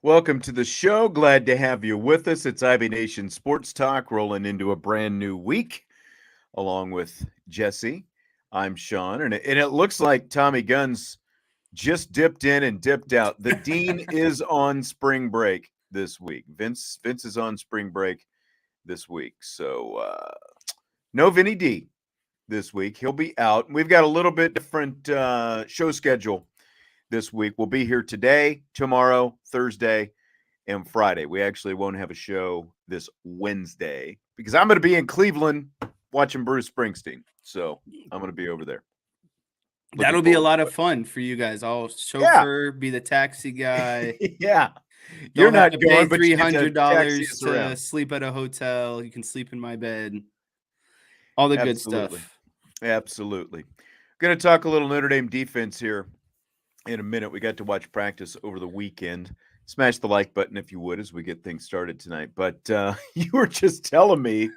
Welcome to the show. Glad to have you with us. It's Ivy Nation Sports Talk, rolling into a brand new week, along with Jesse. I'm Sean, and it looks like Tommy Gunn's just dipped in and dipped out. The Dean is on spring break this week. Vince is on spring break this week, so no Vinny D this week. He'll be out. We've got a little bit different show schedule this week. We'll be here today, tomorrow, Thursday, and Friday. We actually won't have a show this Wednesday because I'm going to be in Cleveland watching Bruce Springsteen. So I'm going to be over there. That'll be a lot of fun for you guys. I'll chauffeur, be the taxi guy. Yeah. You're not to going, pay $300 to sleep at a hotel. You can sleep in my bed. All the good stuff. Absolutely. Going to talk a little Notre Dame defense here in a minute. We got to watch practice over the weekend. Smash the like button if you would as we get things started tonight. But you were just telling me,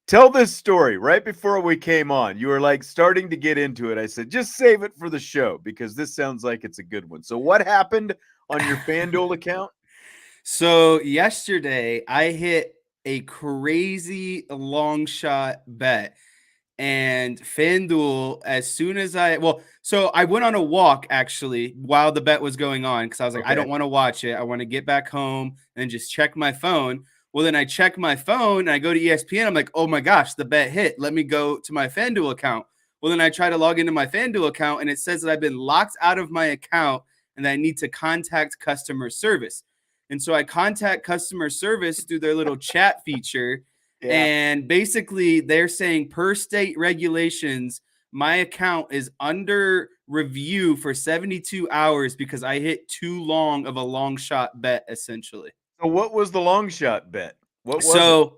tell this story right before we came on. You were like starting to get into it. I said, just save it for the show because this sounds like it's a good one. So what happened on your FanDuel account? So yesterday I hit a crazy long shot bet. And FanDuel, as soon as I went on a walk actually while the bet was going on because I was like, I don't want to watch it. I want to get back home and just check my phone. Well, then I check my phone and I go to ESPN. I'm like, oh my gosh, the bet hit. Let me go to my FanDuel account. Well, then I try to log into my FanDuel account and it says that I've been locked out of my account and that I need to contact customer service. And so I contact customer service through their little chat feature. Yeah. And basically they're saying per state regulations, my account is under review for 72 hours because I hit too long of a long shot bet, essentially. So what was the long shot bet? What was it?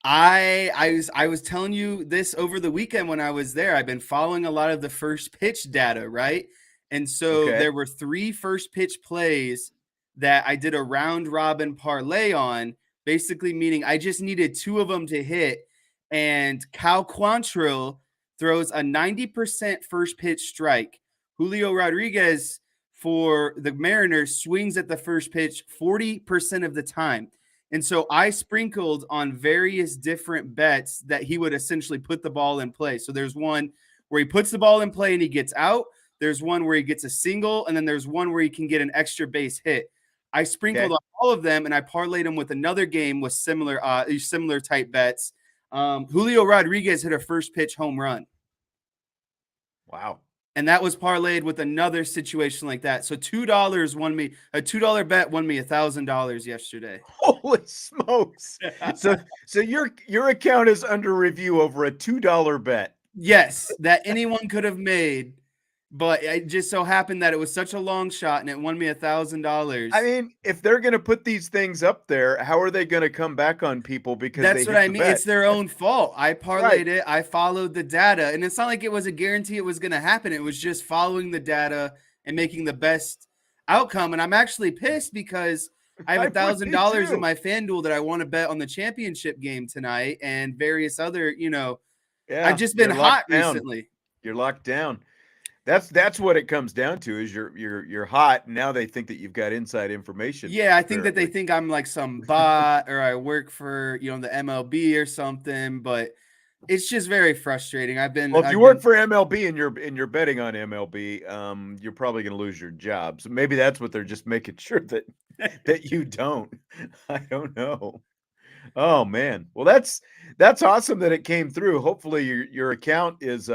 I was telling you this over the weekend when I was there. I've been following a lot of the first pitch data, right? And so there were 3 first pitch plays that I did a round robin parlay on. Basically meaning I just needed 2 of them to hit, and Cal Quantrill throws a 90% first pitch strike. Julio Rodriguez for the Mariners swings at the first pitch 40% of the time. And so I sprinkled on various different bets that he would essentially put the ball in play. So there's one where he puts the ball in play and he gets out. There's one where he gets a single, and then there's one where he can get an extra base hit. I sprinkled on all of them, and I parlayed them with another game with similar type bets. Julio Rodriguez hit a first pitch home run. Wow. And that was parlayed with another situation like that. So $2 won me a $2 bet won me $1,000 yesterday. Holy smokes. So your account is under review over a $2 bet. Yes, that anyone could have made. But it just so happened that it was such a long shot and it won me $1,000. I mean, if they're going to put these things up there, how are they going to come back on people? Because that's what I mean. It's their own fault. I parlayed it. I followed the data, and it's not like it was a guarantee it was going to happen. It was just following the data and making the best outcome. And I'm actually pissed because I have $1,000 in my FanDuel that I want to bet on the championship game tonight and various other, I've just been hot recently. You're locked down. That's what it comes down to is you're hot, and now they think that you've got inside information. Yeah, I think that they think I'm like some bot or I work for the MLB or something, but it's just very frustrating. If you work for MLB and you're betting on MLB, you're probably going to lose your job. So maybe that's what they're just making sure that you don't. I don't know. Oh man, well that's awesome that it came through. Hopefully your account is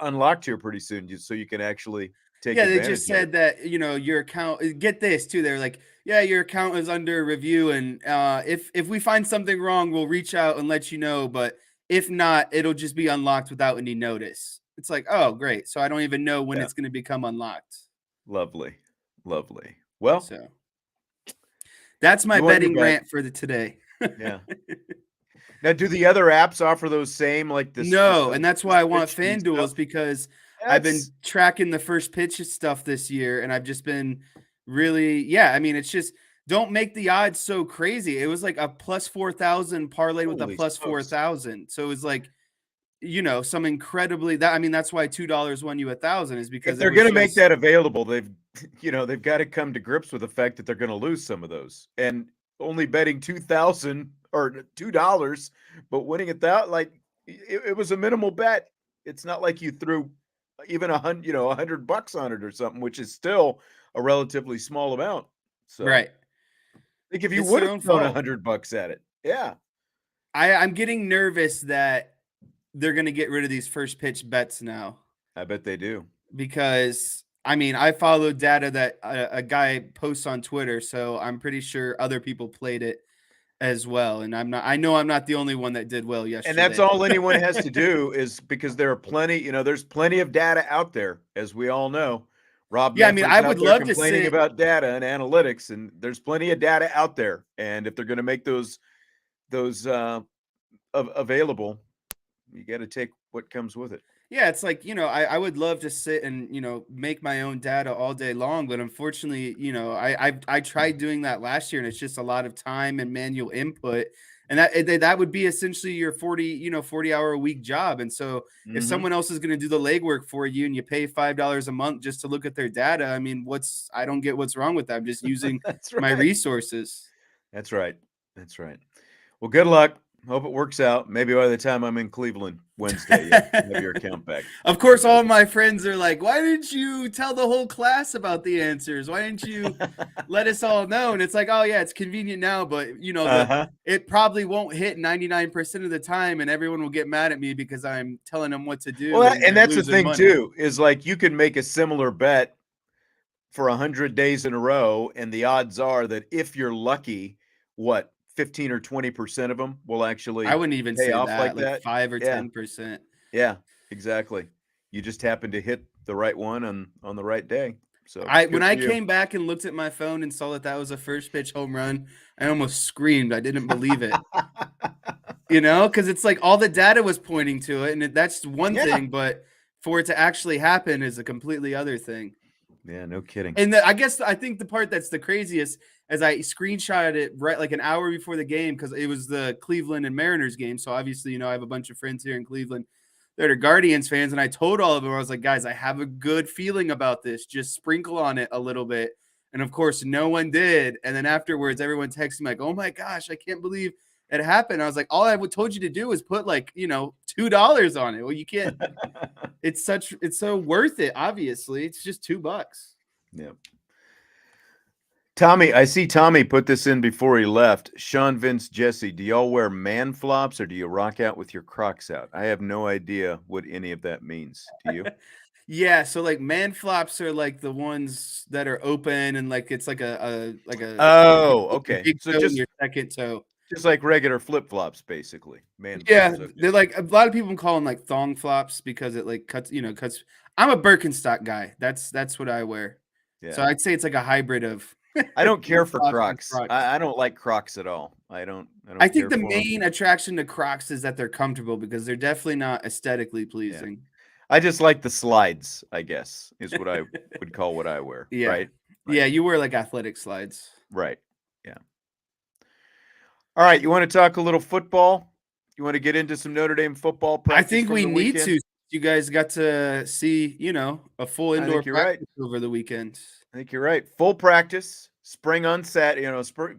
unlocked here pretty soon, so you can actually take advantage. Yeah, they just said that your account. Get this too. They're like, yeah, your account is under review, and if we find something wrong, we'll reach out and let you know. But if not, it'll just be unlocked without any notice. It's like, oh, great. So I don't even know when it's going to become unlocked. Lovely. Well, so that's my betting rant for today. Yeah. Now, do the other apps offer those same like this? No, and that's why I want FanDuel is because I've been tracking the first pitch stuff this year, and I've just been really, I mean, it's just don't make the odds so crazy. It was like a plus 4,000 parlay with a plus 4,000. So it was like some incredibly that's why $2 won you 1,000 is because if they're going to make that available, they've got to come to grips with the fact that they're going to lose some of those. And only betting 2,000 or $2, but winning $1,000, it was a minimal bet. It's not like you threw even $100 on it or something, which is still a relatively small amount. So right. Like if you would have thrown $100 at it. Yeah. I'm getting nervous that they're going to get rid of these first pitch bets now. I bet they do. Because I follow data that a guy posts on Twitter, so I'm pretty sure other people played it as well. And I know I'm not the only one that did well yesterday. And that's all anyone has to do is because there are plenty, there's plenty of data out there, as we all know. Rob, I would love to complaining about data and analytics, and there's plenty of data out there. And if they're going to make those available, you got to take what comes with it. Yeah, it's like, I would love to sit and, make my own data all day long. But unfortunately, I tried doing that last year, and it's just a lot of time and manual input. And that would be essentially your 40-hour a week job. And so if someone else is going to do the legwork for you and you pay $5 a month just to look at their data, I don't get what's wrong with that. I'm just using my resources. That's right. That's right. Well, good luck. Hope it works out. Maybe by the time I'm in Cleveland Wednesday, have your account back. Of course, all my friends are like, why didn't you tell the whole class about the answers? Why didn't you let us all know? And it's like, oh, yeah, it's convenient now, but, it probably won't hit 99% of the time, and everyone will get mad at me because I'm telling them what to do. Well, and that's the thing, too, is like you can make a similar bet for 100 days in a row, and the odds are that if you're lucky, 15 or 20% of them will actually I wouldn't even say off that, like 5 or 10%. Yeah, exactly. You just happen to hit the right one on the right day. So when I came back and looked at my phone and saw that was a first pitch home run, I almost screamed. I didn't believe it. Because it's like all the data was pointing to it, and that's one thing, but for it to actually happen is a completely other thing. Yeah, no kidding. And I think the part that's the craziest as I screenshotted it right like an hour before the game because it was the Cleveland and Mariners game. So obviously, I have a bunch of friends here in Cleveland that are Guardians fans. And I told all of them, I was like, guys, I have a good feeling about this. Just sprinkle on it a little bit. And of course, no one did. And then afterwards, everyone texted me like, oh my gosh, I can't believe it happened. I was like, all I told you to do is put $2 on it. Well, you can't. It's so worth it. Obviously, it's just $2. Yeah. Tommy, I see Tommy put this in before he left. Sean, Vince, Jesse, do y'all wear man flops or do you rock out with your Crocs out? I have no idea what any of that means. Do you? Yeah, so man flops are like the ones that are open and it's like a okay. Big toe just your second toe. Just like regular flip flops, basically. Yeah, they're like a lot of people call them thong flops because it cuts. I'm a Birkenstock guy. That's what I wear. Yeah. So I'd say it's like a hybrid of. I don't care for Crocs. I don't like Crocs at all. I think the main attraction to Crocs is that they're comfortable because they're definitely not aesthetically pleasing. Yeah. I just like the slides, I guess, is what I would call what I wear. Yeah. Right? Yeah, you wear athletic slides. Right. Yeah. All right. You want to talk a little football? You want to get into some Notre Dame football practice? I think we need to. You guys got to see, a full indoor practice over the weekend. I think you're right. Full practice, spring on Saturday,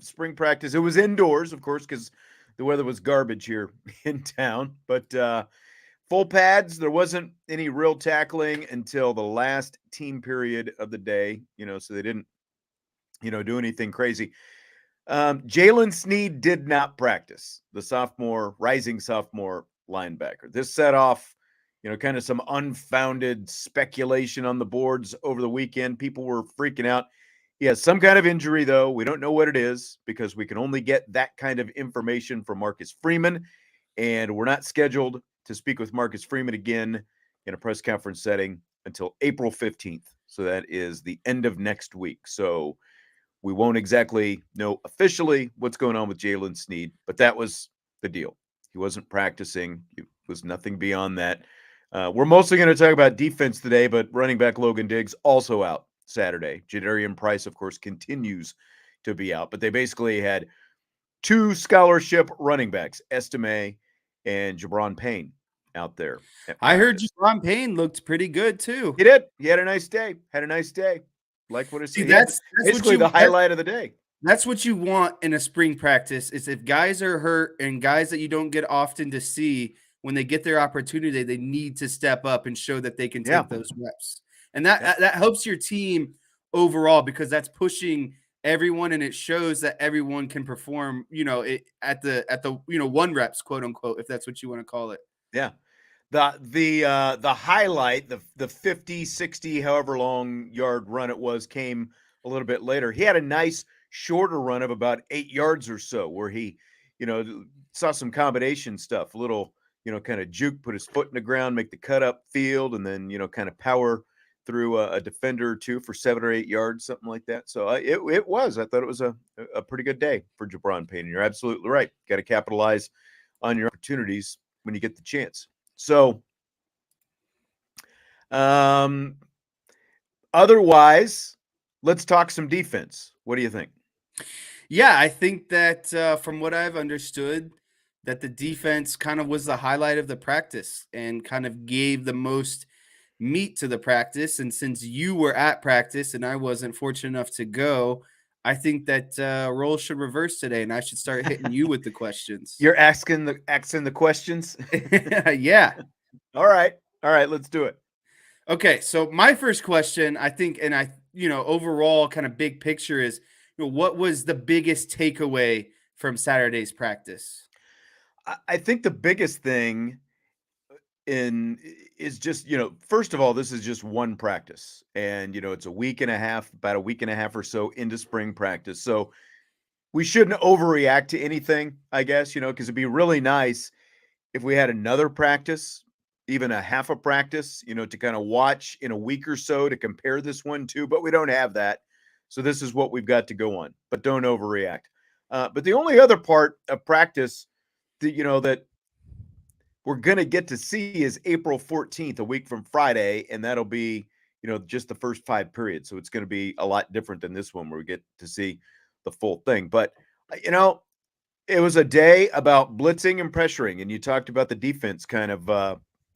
spring practice. It was indoors, of course, because the weather was garbage here in town. But full pads. There wasn't any real tackling until the last team period of the day. So they didn't, do anything crazy. Jalen Sneed did not practice. The rising sophomore linebacker. This set off, kind of some unfounded speculation on the boards over the weekend. People were freaking out. He has some kind of injury, though. We don't know what it is because we can only get that kind of information from Marcus Freeman. And we're not scheduled to speak with Marcus Freeman again in a press conference setting until April 15th. So that is the end of next week. So we won't exactly know officially what's going on with Jalen Sneed, but that was the deal. He wasn't practicing. It was nothing beyond that. We're mostly going to talk about defense today, but running back Logan Diggs also out Saturday. Jadarian Price, of course, continues to be out, but they basically had two scholarship running backs, Estime and Jabron Payne, out there at I heard practice. Jaron Payne looked pretty good too. He did. He had a nice day. Like what I See, said. He had that's what basically the highlight of the day. that's what you want in a spring practice is if guys are hurt and guys that you don't get often to see when they get their opportunity, they need to step up and show that they can Yeah. take those reps. And that helps your team overall because that's pushing everyone and it shows that everyone can perform, at the one reps, quote unquote, if that's what you want to call it. Yeah. The highlight, the 50, 60, however long yard run it was, came a little bit later. He had a nice shorter run of about 8 yards or so where he, saw some combination stuff, a little, kind of juke, put his foot in the ground, make the cut up field, and then, kind of power through a defender or two for 7 or 8 yards, something like that. So I thought it was a pretty good day for Jaron Payne. You're absolutely right. Got to capitalize on your opportunities when you get the chance. So, otherwise, let's talk some defense. What do you think? Yeah, I think that from what I've understood, that the defense kind of was the highlight of the practice and kind of gave the most meat to the practice. And since you were at practice and I wasn't fortunate enough to go, I think that roles should reverse today, and I should start hitting you with the questions. You're asking the questions? Yeah. All right. Let's do it. Okay. So my first question, I think, and overall kind of big picture is, what was the biggest takeaway from Saturday's practice? I think the biggest thing is just, first of all, this is just one practice. And, it's about a week and a half or so into spring practice. So we shouldn't overreact to anything, I guess, because it'd be really nice if we had another practice, even a half a practice, to kind of watch in a week or so to compare this one to, but we don't have that. So this is what we've got to go on, but don't overreact. But the only other part of practice that, that we're going to get to see is April 14th, a week from Friday. And that'll be, just the first 5 periods. So it's going to be a lot different than this one where we get to see the full thing. But, it was a day about blitzing and pressuring. And you talked about the defense kind of,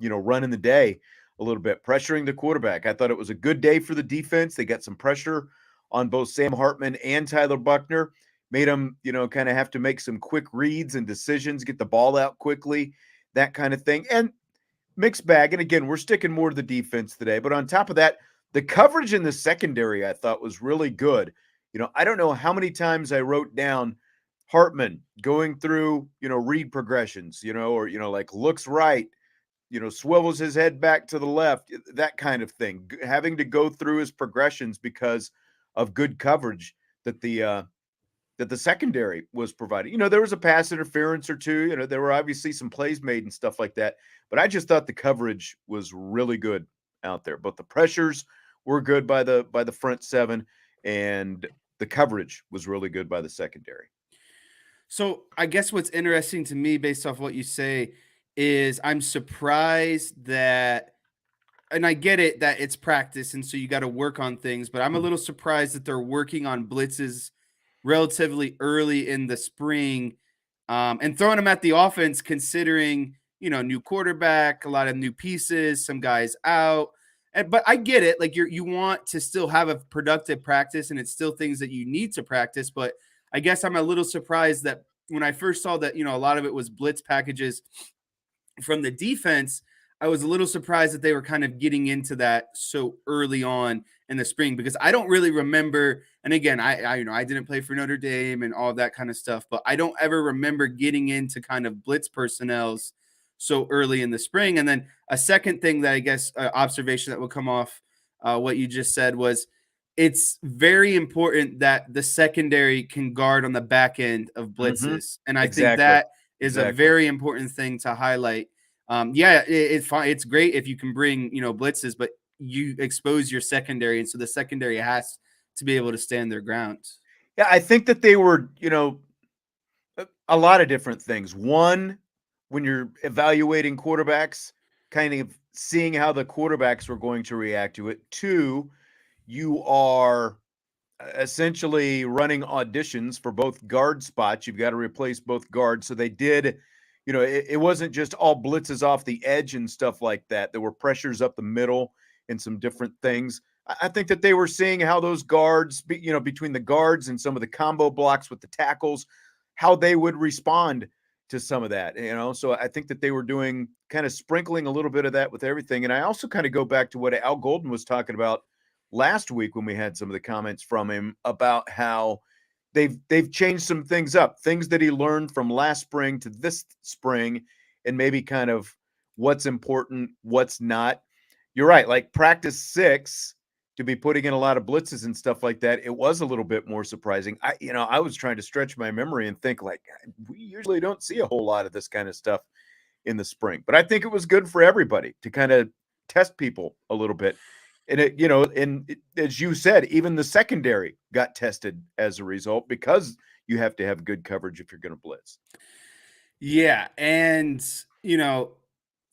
running the day a little bit, pressuring the quarterback. I thought it was a good day for the defense. They got some pressure on both Sam Hartman and Tyler Buckner, made them, kind of have to make some quick reads and decisions, get the ball out quickly, that kind of thing. And mixed bag. And again, we're sticking more to the defense today. But on top of that, the coverage in the secondary I thought was really good. I don't know how many times I wrote down Hartman going through, read progressions, or, like looks right, swivels his head back to the left, that kind of thing, having to go through his progressions because of good coverage that the secondary was providing. There was a pass interference or two, there were obviously some plays made and stuff like that, but I just thought the coverage was really good out there. Both the pressures were good by the front seven, and the coverage was really good by the secondary. So I guess what's interesting to me based off what you say is I'm surprised that, and I get it that it's practice and so you got to work on things, but I'm a little surprised that they're working on blitzes relatively early in the spring, and throwing them at the offense considering, new quarterback, a lot of new pieces, some guys out. But I get it. Like you want to still have a productive practice and it's still things that you need to practice, but I guess I'm a little surprised that when I first saw that, a lot of it was blitz packages from the defense, I was a little surprised that they were kind of getting into that so early on in the spring because I don't really remember. And again, I didn't play for Notre Dame and all that kind of stuff, but I don't ever remember getting into kind of blitz personnels so early in the spring. And then a second thing that I guess observation that will come off what you just said was it's very important that the secondary can guard on the back end of blitzes. Mm-hmm. And I think that is a very important thing to highlight. It's great if you can bring, blitzes, but you expose your secondary. And so the secondary has to be able to stand their ground. Yeah, I think that they were, a lot of different things. One, when you're evaluating quarterbacks, kind of seeing how the quarterbacks were going to react to it. Two, you are essentially running auditions for both guard spots. You've got to replace both guards. So they did, it wasn't just all blitzes off the edge and stuff like that. There were pressures up the middle and some different things. I think that they were seeing how those guards, between the guards and some of the combo blocks with the tackles, how they would respond to some of that, So I think that they were doing kind of sprinkling a little bit of that with everything. And I also kind of go back to what Al Golden was talking about last week when we had some of the comments from him about how they've changed some things up, things that he learned from last spring to this spring, and maybe kind of what's important, what's not. You're right. Like practice 6, to be putting in a lot of blitzes and stuff like that, it was a little bit more surprising. I was trying to stretch my memory and think like we usually don't see a whole lot of this kind of stuff in the spring, but I think it was good for everybody to kind of test people a little bit. And as you said, even the secondary got tested as a result because you have to have good coverage if you're going to blitz. Yeah. And,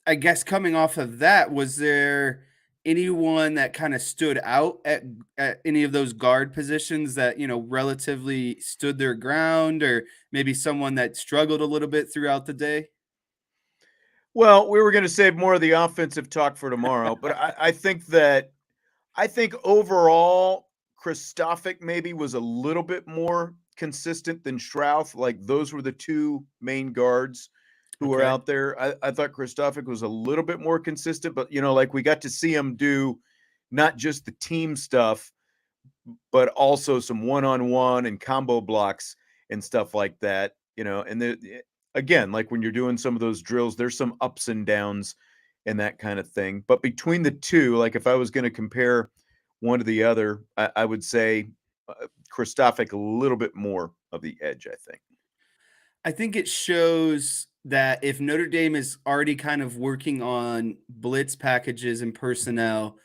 I guess coming off of that, was there anyone that kind of stood out at any of those guard positions that, relatively stood their ground, or maybe someone that struggled a little bit throughout the day? Well, we were going to save more of the offensive talk for tomorrow, but I think overall, Kristofic maybe was a little bit more consistent than Strouth. Like those were the two main guards who were out there. I thought Kristofic was a little bit more consistent, but like we got to see him do not just the team stuff, but also some one-on-one and combo blocks and stuff like that. And again, like when you're doing some of those drills, there's some ups and downs and that kind of thing. But between the two, like if I was going to compare one to the other, I would say Kristofic a little bit more of the edge, I think. I think it shows that if Notre Dame is already kind of working on blitz packages and personnel,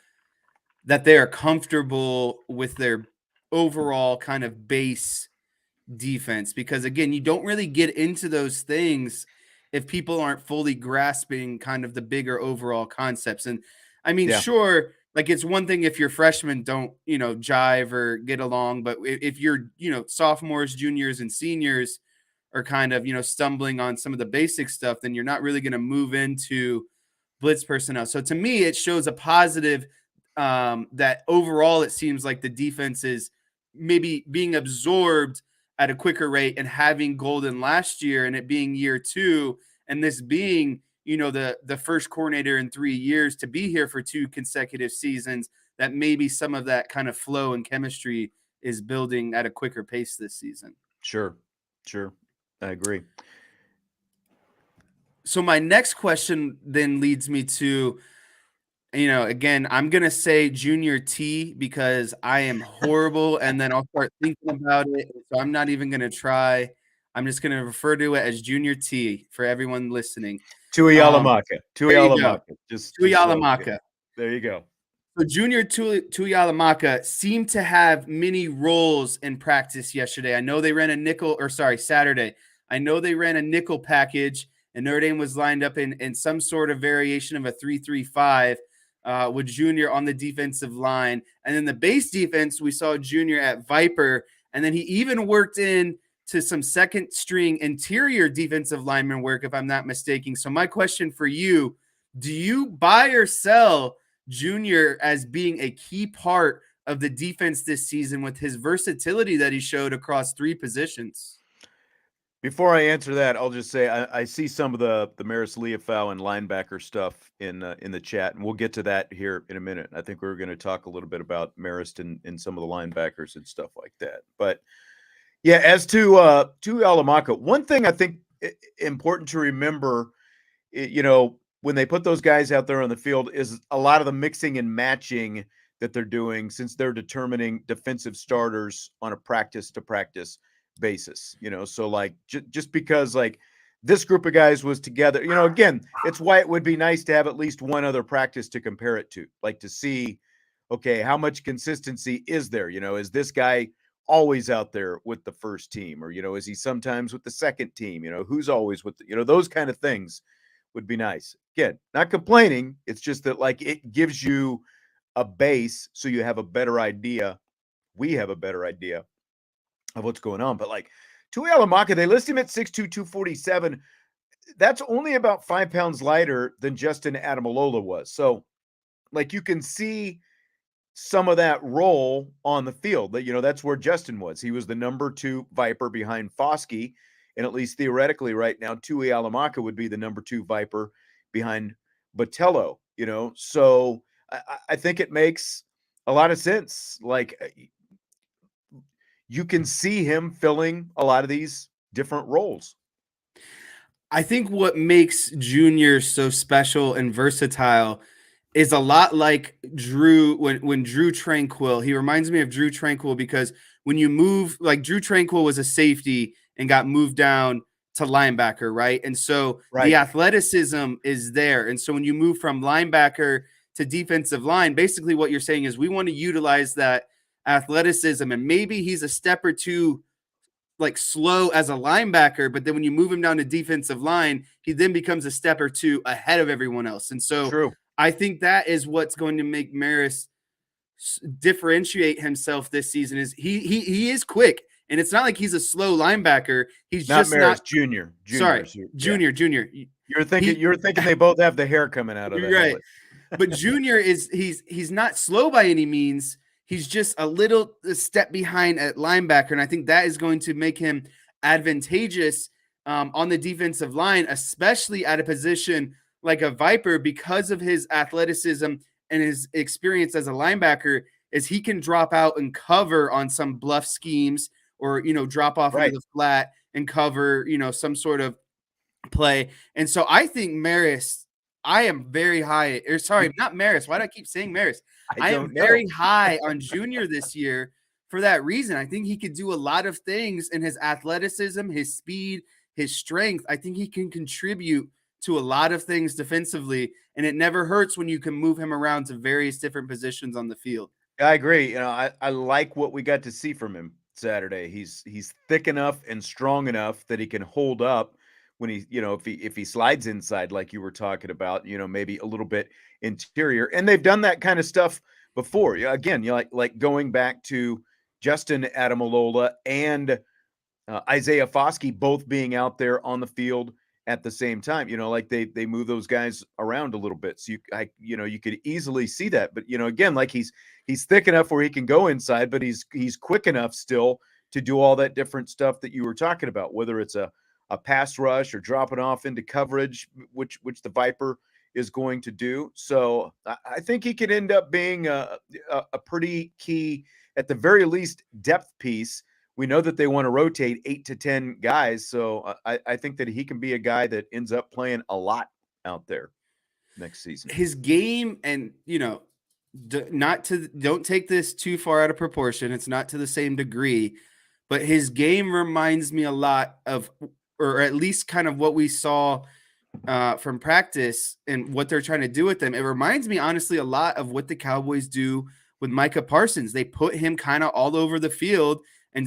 that they are comfortable with their overall kind of base defense. Because again, you don't really get into those things if people aren't fully grasping kind of the bigger overall concepts. And I mean, sure, like it's one thing if your freshmen don't, jive or get along, but if you're, sophomores, juniors, and seniors are kind of, stumbling on some of the basic stuff, then you're not really going to move into blitz personnel. So to me, it shows a positive that overall it seems like the defense is maybe being absorbed at a quicker rate, and having Golden last year and it being year 2, and this being, the first coordinator in 3 years to be here for 2 consecutive seasons, that maybe some of that kind of flow and chemistry is building at a quicker pace this season. Sure. I agree. So my next question then leads me to, again, I'm going to say Junior T because I am horrible, and then I'll start thinking about it. So I'm not even going to try. I'm just going to refer to it as Junior T for everyone listening. Tuihalamaka. Tuihalamaka. There you go. So Junior Tuihalamaka seemed to have many roles in practice yesterday. I know they ran Saturday. I know they ran a nickel package, and Notre Dame was lined up in some sort of variation of a 3-3-5 with Junior on the defensive line. And then the base defense, we saw Junior at Viper, and then he even worked in to some second string interior defensive lineman work, if I'm not mistaken. So my question for you, do you buy or sell Junior as being a key part of the defense this season with his versatility that he showed across 3 positions? Before I answer that, I'll just say I see some of the Marist Liufau and linebacker stuff in the chat, and we'll get to that here in a minute. I think we were going to talk a little bit about Marist and some of the linebackers and stuff like that. But yeah, as to Tuihalamaka, one thing I think important to remember, when they put those guys out there on the field, is a lot of the mixing and matching that they're doing, since they're determining defensive starters on a practice to practice basis. So like just because like this group of guys was together, again, it's why it would be nice to have at least one other practice to compare it to, like to see, okay, how much consistency is there? Is this guy always out there with the first team, or is he sometimes with the second team? Who's always with those kind of things would be nice. Again, not complaining, it's just that like it gives you a base so you have a better idea. We have a better idea of what's going on. But like Tuihalamaka, they list him at 6'2", 247. that's only about 5 pounds lighter than Justin Adamalola was. So, like, you can see some of that role on the field. That, that's where Justin was. He was the number 2 Viper behind Foskey, and at least theoretically right now, Tuihalamaka would be the number 2 Viper behind Botello, So I think it makes a lot of sense. Like, you can see him filling a lot of these different roles. I think what makes Junior so special and versatile is a lot like Drew when Drew Tranquill. He reminds me of Drew Tranquill because when you move, like Drew Tranquill was a safety and got moved down to linebacker, right? And so the athleticism is there. And so when you move from linebacker to defensive line, basically what you're saying is we want to utilize that athleticism, and maybe he's a step or two like slow as a linebacker, but then when you move him down to defensive line, he then becomes a step or two ahead of everyone else. And so True. I think that is what's going to make Marist differentiate himself this season. Is he is quick, and it's not like he's a slow linebacker. He's not just Marist, not Junior. Sorry, Junior. You're thinking they both have the hair coming out of the helmet. But Junior he's not slow by any means. He's just a step behind at linebacker, and I think that is going to make him advantageous on the defensive line, especially at a position like a Viper, because of his athleticism and his experience as a linebacker. Is he can drop out and cover on some bluff schemes, or drop off into the flat and cover some sort of play. And so I think Marist. I am very high, or sorry, not Marist. Why do I keep saying Marist? I am very high on Junior this year for that reason. I think he could do a lot of things in his athleticism, his speed, his strength. I think he can contribute to a lot of things defensively, and it never hurts when you can move him around to various different positions on the field. I agree. I like what we got to see from him Saturday. He's thick enough and strong enough that he can hold up when he, if he slides inside like you were talking about, maybe a little bit interior. And they've done that kind of stuff before. Again, like going back to Justin Adamalola and Isaiah Foskey both being out there on the field at the same time. Like they move those guys around a little bit. So you could easily see that. But again, like he's thick enough where he can go inside, but he's quick enough still to do all that different stuff that you were talking about, whether it's a pass rush or dropping off into coverage, which the Viper is going to do. So I think he could end up being a pretty key, at the very least, depth piece. We know that they want to rotate 8 to 10 guys. So I think that he can be a guy that ends up playing a lot out there next season. His game, and, don't take this too far out of proportion. It's not to the same degree, but his game reminds me a lot of, or at least kind of what we saw from practice and what they're trying to do with them. It reminds me, honestly, a lot of what the Cowboys do with Micah Parsons. They put him kind of all over the field, and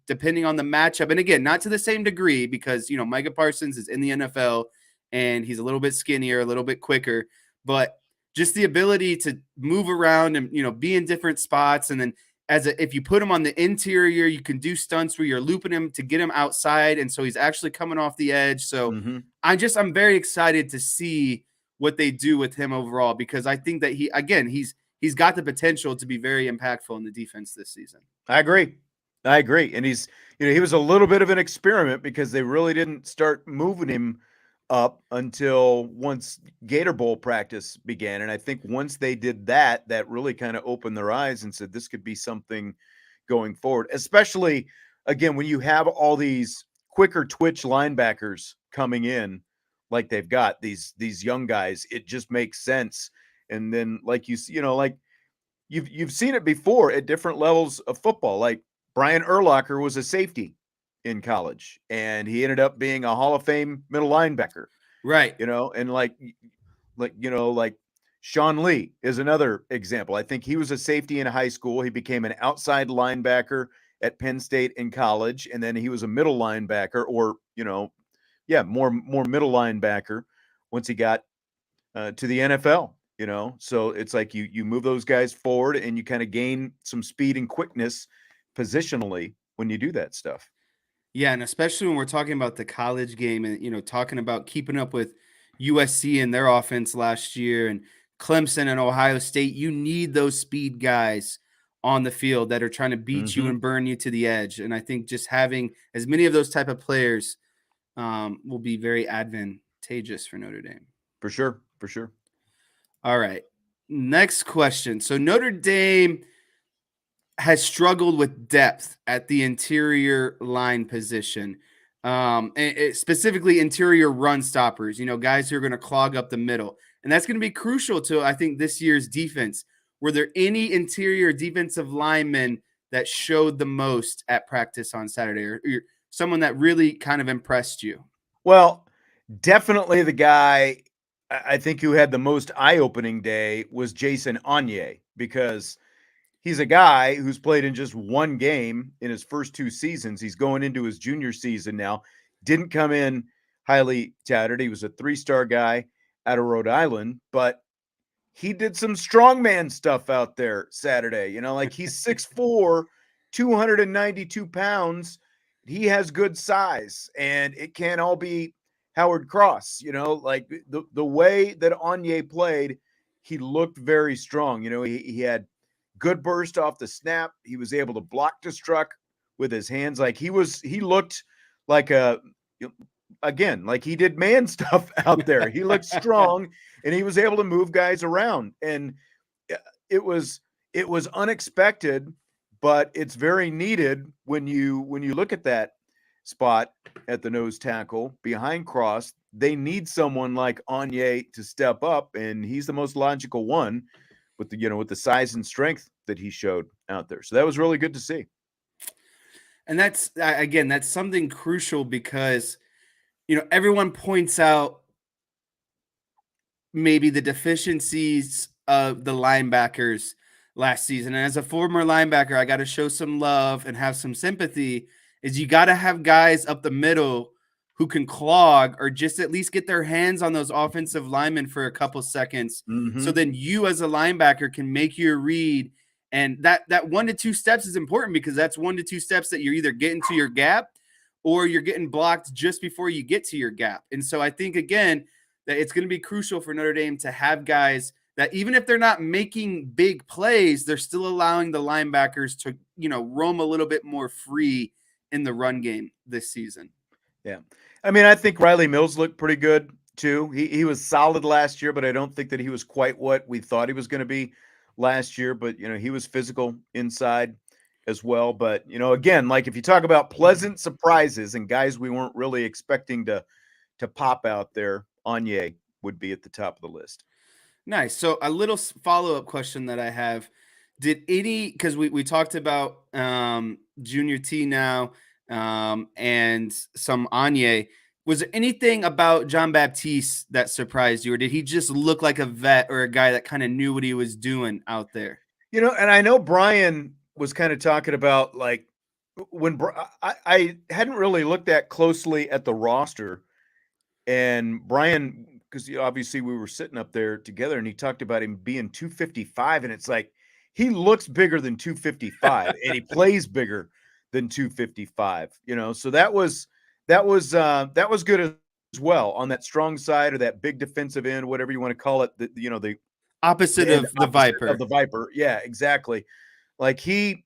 depending on the matchup. And again, not to the same degree, because, Micah Parsons is in the NFL and he's a little bit skinnier, a little bit quicker, but just the ability to move around and, be in different spots. And then if you put him on the interior, you can do stunts where you're looping him to get him outside. And so he's actually coming off the edge. So I'm very excited to see what they do with him overall, because I think that he's got the potential to be very impactful in the defense this season. I agree. And he's, he was a little bit of an experiment because they really didn't start moving him up until once Gator Bowl practice began. And I think once they did that, that really kind of opened their eyes and said, this could be something going forward, especially again, when you have all these quicker twitch linebackers coming in, like they've got these young guys, it just makes sense. And then, like like you've seen it before at different levels of football. Like Brian Urlacher was a safety in college, and he ended up being a Hall of Fame middle linebacker. Right. And like Sean Lee is another example. I think he was a safety in high school. He became an outside linebacker at Penn State in college, and then he was a middle linebacker, or more middle linebacker once he got to the NFL. So it's like you move those guys forward, and you kind of gain some speed and quickness positionally when you do that stuff. Yeah, and especially when we're talking about the college game and, talking about keeping up with USC and their offense last year and Clemson and Ohio State, you need those speed guys on the field that are trying to beat you Mm-hmm. and burn you to the edge. And I think just having as many of those type of players will be very advantageous for Notre Dame. For sure. For sure. All right. Next question. So Notre Dame has struggled with depth at the interior line position, and specifically interior run stoppers, guys who are going to clog up the middle. And that's going to be crucial to, I think, this year's defense. Were there any interior defensive linemen that showed the most at practice on Saturday, or someone that really kind of impressed you? Well, definitely the guy I think who had the most eye-opening day was Jason Onye, because he's a guy who's played in just one game in his first 2 seasons. He's going into his junior season now. Didn't come in highly touted. He was a 3-star guy out of Rhode Island, but he did some strongman stuff out there Saturday. Like he's 6'4", 292 pounds. He has good size, and it can't all be Howard Cross. Like the way that Onye played, he looked very strong. He had good burst off the snap. He was able to block the struck with his hands. Like he looked like like he did man stuff out there. He looked strong, and he was able to move guys around. And it was unexpected, but it's very needed when you look at that spot at the nose tackle behind Cross. They need someone like Onye to step up, and he's the most logical one with the size and strength that he showed out there. So that was really good to see. And that's something crucial because everyone points out maybe the deficiencies of the linebackers last season. And as a former linebacker, I got to show some love and have some sympathy. Is you got to have guys up the middle who can clog or just at least get their hands on those offensive linemen for a couple seconds. Mm-hmm. So then you as a linebacker can make your read. And that 1 to 2 steps is important because that's 1 to 2 steps that you're either getting to your gap or you're getting blocked just before you get to your gap. And so I think, again, that it's going to be crucial for Notre Dame to have guys that even if they're not making big plays, they're still allowing the linebackers to, roam a little bit more free in the run game this season. Yeah. I mean, I think Riley Mills looked pretty good too. He was solid last year, but I don't think that he was quite what we thought he was going to be last year. But, he was physical inside as well. But, again, like if you talk about pleasant surprises and guys we weren't really expecting to pop out there, Onye would be at the top of the list. Nice. So a little follow-up question that I have. Because we talked about Junior T now and some Onye. Was there anything about John Baptiste that surprised you, or did he just look like a vet or a guy that kind of knew what he was doing out there? And I know Brian was kind of talking about like when I hadn't really looked that closely at the roster, and Brian, because obviously we were sitting up there together, and he talked about him being 255, and it's like he looks bigger than 255, and he plays bigger than 255. So that was good as well on that strong side or that big defensive end, whatever you want to call it. The opposite of the Viper. Of the Viper, yeah, exactly. Like he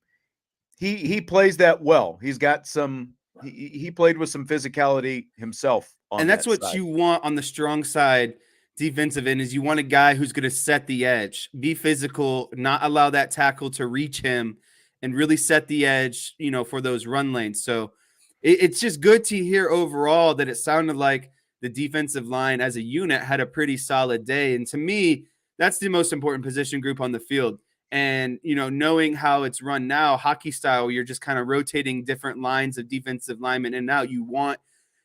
plays that well. He's got some. He played with some physicality himself. And that's what you want on the strong side defensive end is you want a guy who's going to set the edge, be physical, not allow that tackle to reach him, and really set the edge, for those run lanes. So it's just good to hear overall that it sounded like the defensive line as a unit had a pretty solid day. And to me, that's the most important position group on the field. And, knowing how it's run now, hockey style, you're just kind of rotating different lines of defensive linemen in and out. You want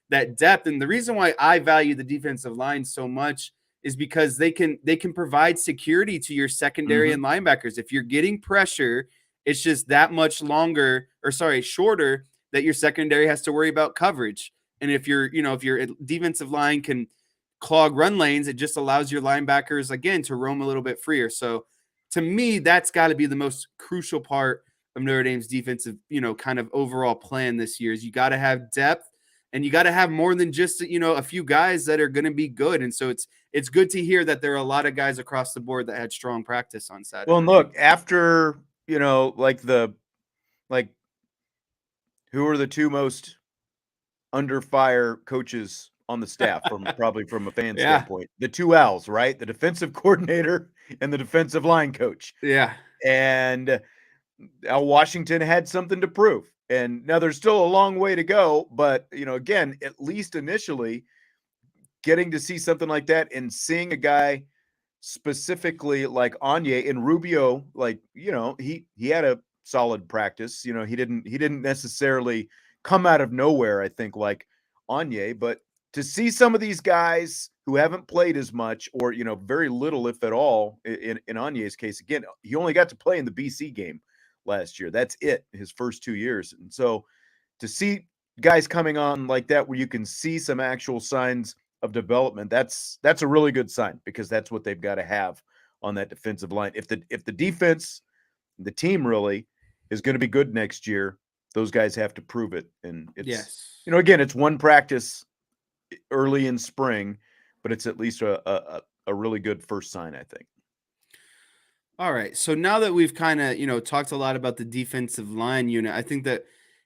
that depth. And the reason why I value the defensive line so much is because they can provide security to your secondary and linebackers. If you're getting pressure, it's just that much shorter that your secondary has to worry about coverage. And if your defensive line can clog run lanes, it just allows your linebackers again to roam a little bit freer. So to me, that's got to be the most crucial part of Notre Dame's defensive, kind of overall plan this year is you got to have depth and you got to have more than just, a few guys that are going to be good. And so it's good to hear that there are a lot of guys across the board that had strong practice on Saturday. Well, and look, after, like who are the two most under fire coaches on the staff probably from a fan standpoint? The two L's, right? The defensive coordinator and the defensive line coach. Yeah. And Al Washington had something to prove. And now there's still a long way to go, but again, at least initially getting to see something like that and seeing a guy specifically like Anye and Rubio, he had a solid practice. He didn't necessarily come out of nowhere, I think, like Anye, but to see some of these guys who haven't played as much or, very little, if at all, in Anye's case, again, he only got to play in the BC game last year. That's it, his first 2 years. And so to see guys coming on like that, where you can see some actual signs of development, that's a really good sign, because that's what they've got to have on that defensive line. If the defense, the team really is going to be good next year, those guys have to prove it. And it's, again, it's one practice early in spring, but it's at least a really good first sign, I think. All right. So now that we've kind of, talked a lot about the defensive line unit, I think that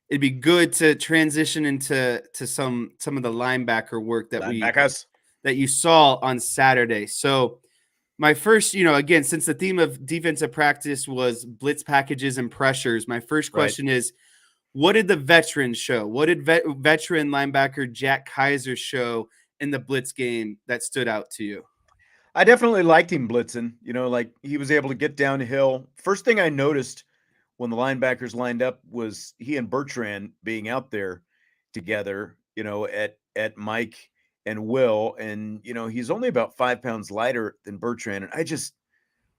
it'd be good to transition into some of the linebacker work that you saw on Saturday. So my first, again, since the theme of defensive practice was blitz packages and pressures, my first question is, what did the veterans show? What did veteran linebacker Jack Kaiser show in the blitz game that stood out to you? I definitely liked him blitzing. Like he was able to get downhill. First thing I noticed when the linebackers lined up was he and Bertrand being out there together, at Mike and Will. And, he's only about 5 pounds lighter than Bertrand. And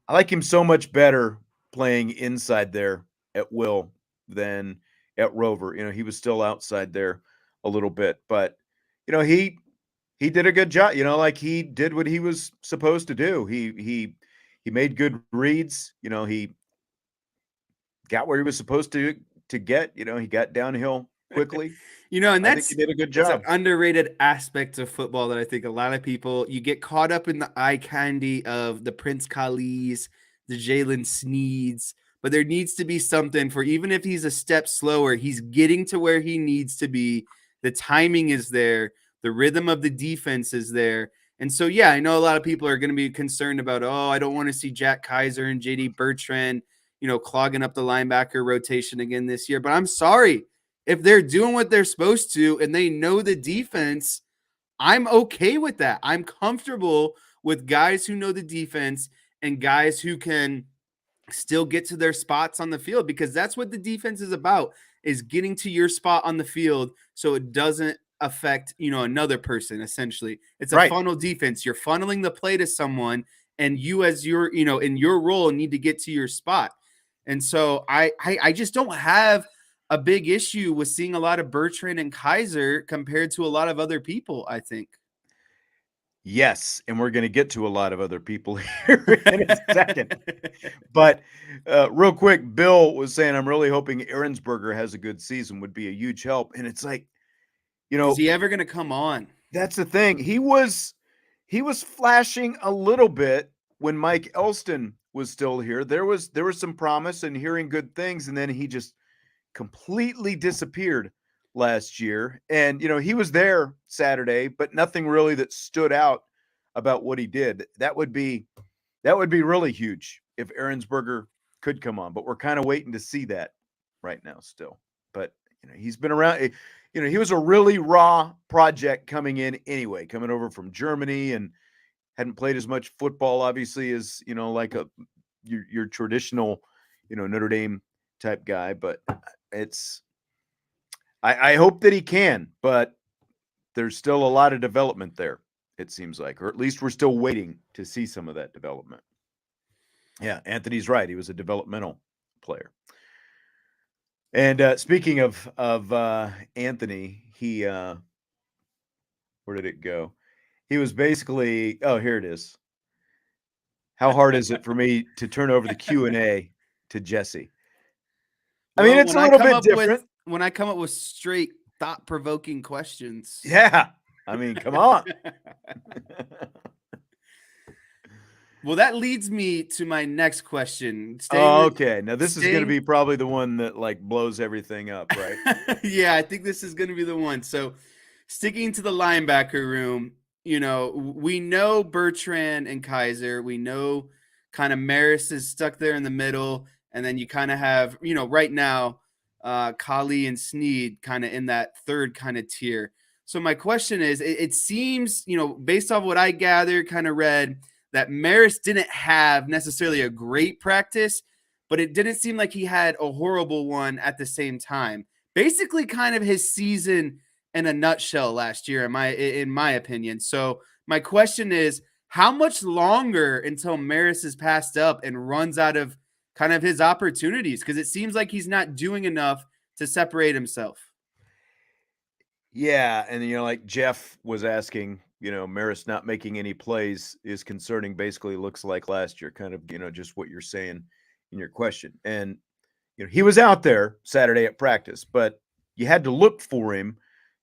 I like him so much better playing inside there at Will than at Rover. He was still outside there a little bit, but, he did a good job, like he did what he was supposed to do. He made good reads, he got where he was supposed to get, he got downhill quickly. And I think he did a good job. That's an underrated aspect of football that I think a lot of people, you get caught up in the eye candy of the Prince Kalis, the Jalen Sneeds, but there needs to be something for, even if he's a step slower, he's getting to where he needs to be. The timing is there. The rhythm of the defense is there. And so, yeah, I know a lot of people are going to be concerned about, I don't want to see Jack Kaiser and JD Bertrand, clogging up the linebacker rotation again this year. But I'm sorry, if they're doing what they're supposed to and they know the defense, I'm okay with that. I'm comfortable with guys who know the defense and guys who can still get to their spots on the field, because that's what the defense is about, is getting to your spot on the field so it doesn't affect, another person. Essentially, it's a funnel defense. You're funneling the play to someone, and you, as your, in your role, need to get to your spot. And so I just don't have a big issue with seeing a lot of Bertrand and Kaiser compared to a lot of other people, I think. Yes, and we're going to get to a lot of other people here in a second. But real quick, Bill was saying, I'm really hoping Ahrensberger has a good season, would be a huge help. And it's like, is he ever going to come on? That's the thing. He was flashing a little bit when Mike Elston was still here. There was some promise and hearing good things, and then he just completely disappeared last year. And he was there Saturday, but nothing really that stood out about what he did. That would be really huge if Ahrensberger could come on, but we're kind of waiting to see that right now still. But he's been around. He was a really raw project coming in anyway, coming over from Germany, and hadn't played as much football, obviously, as like your traditional Notre Dame type guy. But I hope that he can, but there's still a lot of development there, it seems like, or at least we're still waiting to see some of that development. Yeah, Anthony's right. He was a developmental player. And speaking of Anthony, he where did it go? He was basically, here it is. How hard is it for me to turn over the Q&A to Jesse? I mean, it's a little bit different. When I come up with straight thought-provoking questions. Yeah. I mean, come on. Well, that leads me to my next question. Okay. Now this is going to be probably the one that like blows everything up, right? Yeah, I think this is going to be the one. So sticking to the linebacker room, you know, we know Bertrand and Kaiser. We know kind of Marist is stuck there in the middle. And then you kind of have, you know, right now, Kali and Sneed kind of in that third kind of tier. So my question is, it seems, you know, based off what I gathered, kind of read, that Marist didn't have necessarily a great practice, but it didn't seem like he had a horrible one at the same time. Basically kind of his season in a nutshell last year, in my opinion. So my question is, how much longer until Marist is passed up and runs out of kind of his opportunities? Because it seems like he's not doing enough to separate himself. Yeah, and you know, like Jeff was asking, you know, Marist not making any plays is concerning. Basically, looks like last year, kind of, you know, just what you're saying in your question. And you know, he was out there Saturday at practice, but you had to look for him,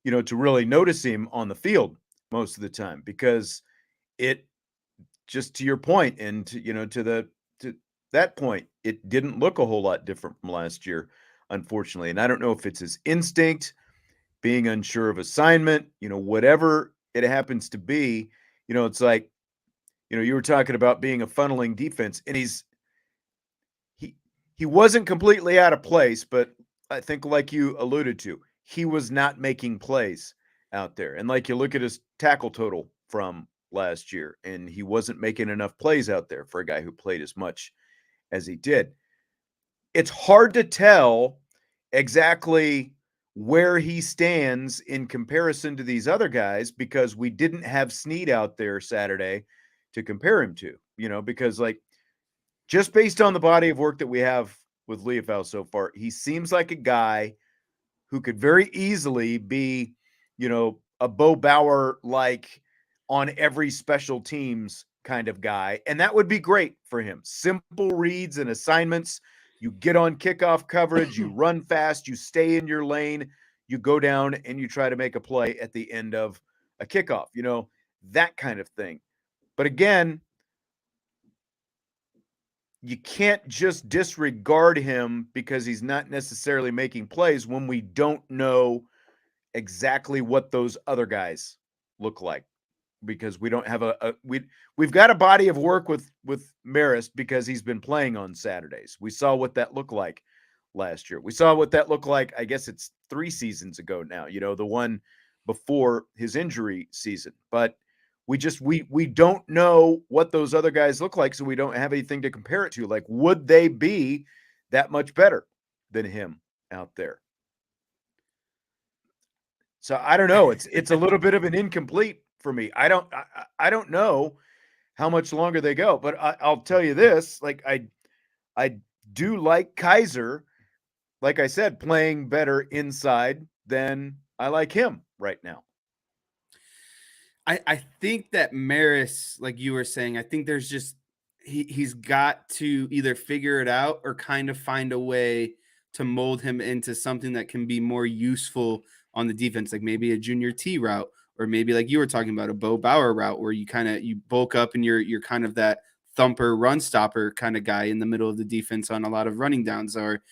you know, to really notice him on the field most of the time, because it, just to your point, and to, you know, to that point, it didn't look a whole lot different from last year, unfortunately. And I don't know if it's his instinct, being unsure of assignment, you know, whatever it happens to be. You know, it's like, you know, you were talking about being a funneling defense, and he wasn't completely out of place, but I think, like you alluded to, he was not making plays out there. And like, you look at his tackle total from last year, and he wasn't making enough plays out there for a guy who played as much as he did. It's hard to tell exactly where he stands in comparison to these other guys, because we didn't have Sneed out there Saturday to compare him to, you know, because like, just based on the body of work that we have with Liufau so far, he seems like a guy who could very easily be, you know, a Bo Bauer like on every special teams kind of guy. And that would be great for him. Simple reads and assignments. You get on kickoff coverage, you run fast, you stay in your lane, you go down and you try to make a play at the end of a kickoff, you know, that kind of thing. But again, you can't just disregard him because he's not necessarily making plays when we don't know exactly what those other guys look like, because we don't have we've got a body of work with Marist because he's been playing on Saturdays. We saw what that looked like last year. We saw what that looked like, I guess it's 3 seasons ago now, you know, the one before his injury season. But we don't know what those other guys look like, so we don't have anything to compare it to. Like, would they be that much better than him out there? So I don't know. It's a little bit of an incomplete for me. I don't know how much longer they go, but I'll tell you this: like, I do like Kaiser, like I said, playing better inside than I like him right now. I think that Marist, like you were saying, I think there's just he's got to either figure it out or kind of find a way to mold him into something that can be more useful on the defense, like maybe a junior T route, or maybe like you were talking about a Bo Bauer route, where you bulk up and you're kind of that thumper run stopper kind of guy in the middle of the defense on a lot of running downs. Or,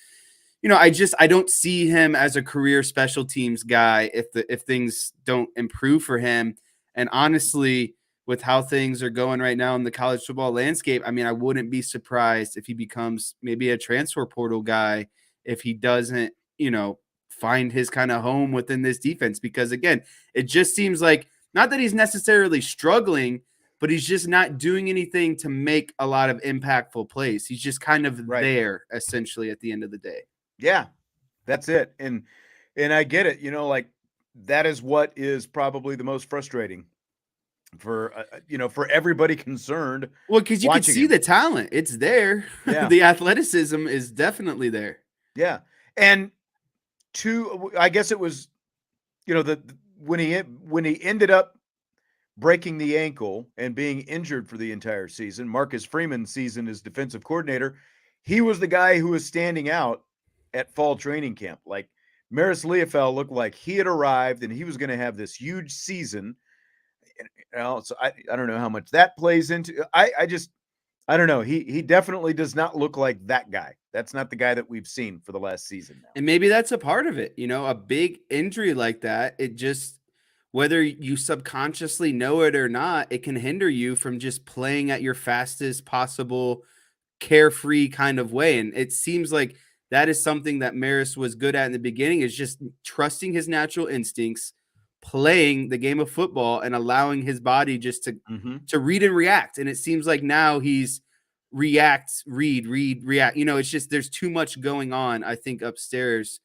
you know, I don't see him as a career special teams guy if things don't improve for him. And honestly, with how things are going right now in the college football landscape, I mean, I wouldn't be surprised if he becomes maybe a transfer portal guy if he doesn't, you know, find his kind of home within this defense. Because again, it just seems like, not that he's necessarily struggling, but he's just not doing anything to make a lot of impactful plays. He's just kind of there essentially at the end of the day. Yeah, that's it. And I get it, you know, like, that is what is probably the most frustrating for, you know, for everybody concerned. Well, because you can see the talent. It's there. Yeah. The athleticism is definitely there. Yeah. And I guess it was, you know, when he ended up breaking the ankle and being injured for the entire season, Marcus Freeman's season as defensive coordinator, he was the guy who was standing out at fall training camp. Like Marist Liufau looked like he had arrived and he was going to have this huge season. So I don't know how much that plays into. I don't know. He definitely does not look like that guy. That's not the guy that we've seen for the last season now. And maybe that's a part of it. A big injury like that, it just, whether you subconsciously know it or not, it can hinder you from just playing at your fastest possible, carefree kind of way. And it seems like that is something that Marist was good at in the beginning, is just trusting his natural instincts, playing the game of football and allowing his body just to read and react. And it seems like now he's react, read, react. It's just, there's too much going on, I think, upstairs,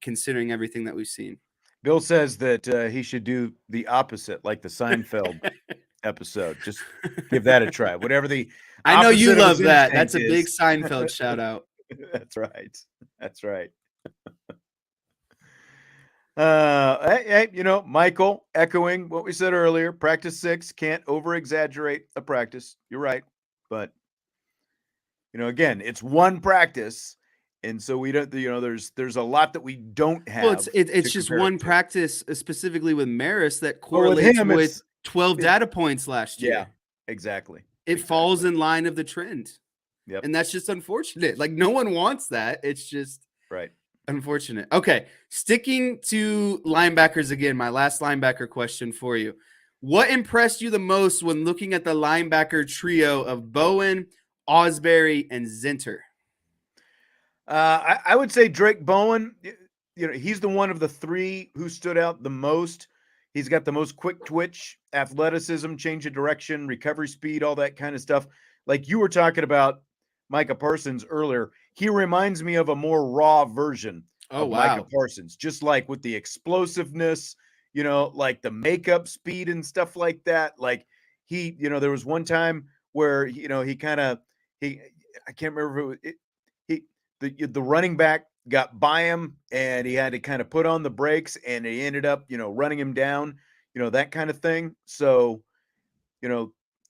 considering everything that we've seen. Bill says that he should do the opposite, like the Seinfeld episode. Just give that a try. Whatever the I know you love that. That's a big Seinfeld shout out. That's right. That's right. Hey, Michael, echoing what we said earlier, practice 6, can't over exaggerate a practice. You're right. But, again, it's one practice. And so we don't, there's a lot that we don't have. Well, it's just one practice, specifically with Marist, that correlates with 12 data points last year. Yeah, exactly. It falls in line of the trend. Yep. And that's just unfortunate. Like, no one wants that. It's just right. Unfortunate. Okay. Sticking to linebackers again, my last linebacker question for you. What impressed you the most when looking at the linebacker trio of Bowen, Ausberry, and Zinter? I would say Drake Bowen. He's the one of the three who stood out the most. He's got the most quick twitch, athleticism, change of direction, recovery speed, all that kind of stuff. Like you were talking about Micah Parsons earlier. He reminds me of a more raw version of Micah Parsons, just like with the explosiveness, like the makeup speed and stuff like that. Like there was one time where, I can't remember if the running back got by him and he had to kind of put on the brakes and he ended up, running him down, that kind of thing. So,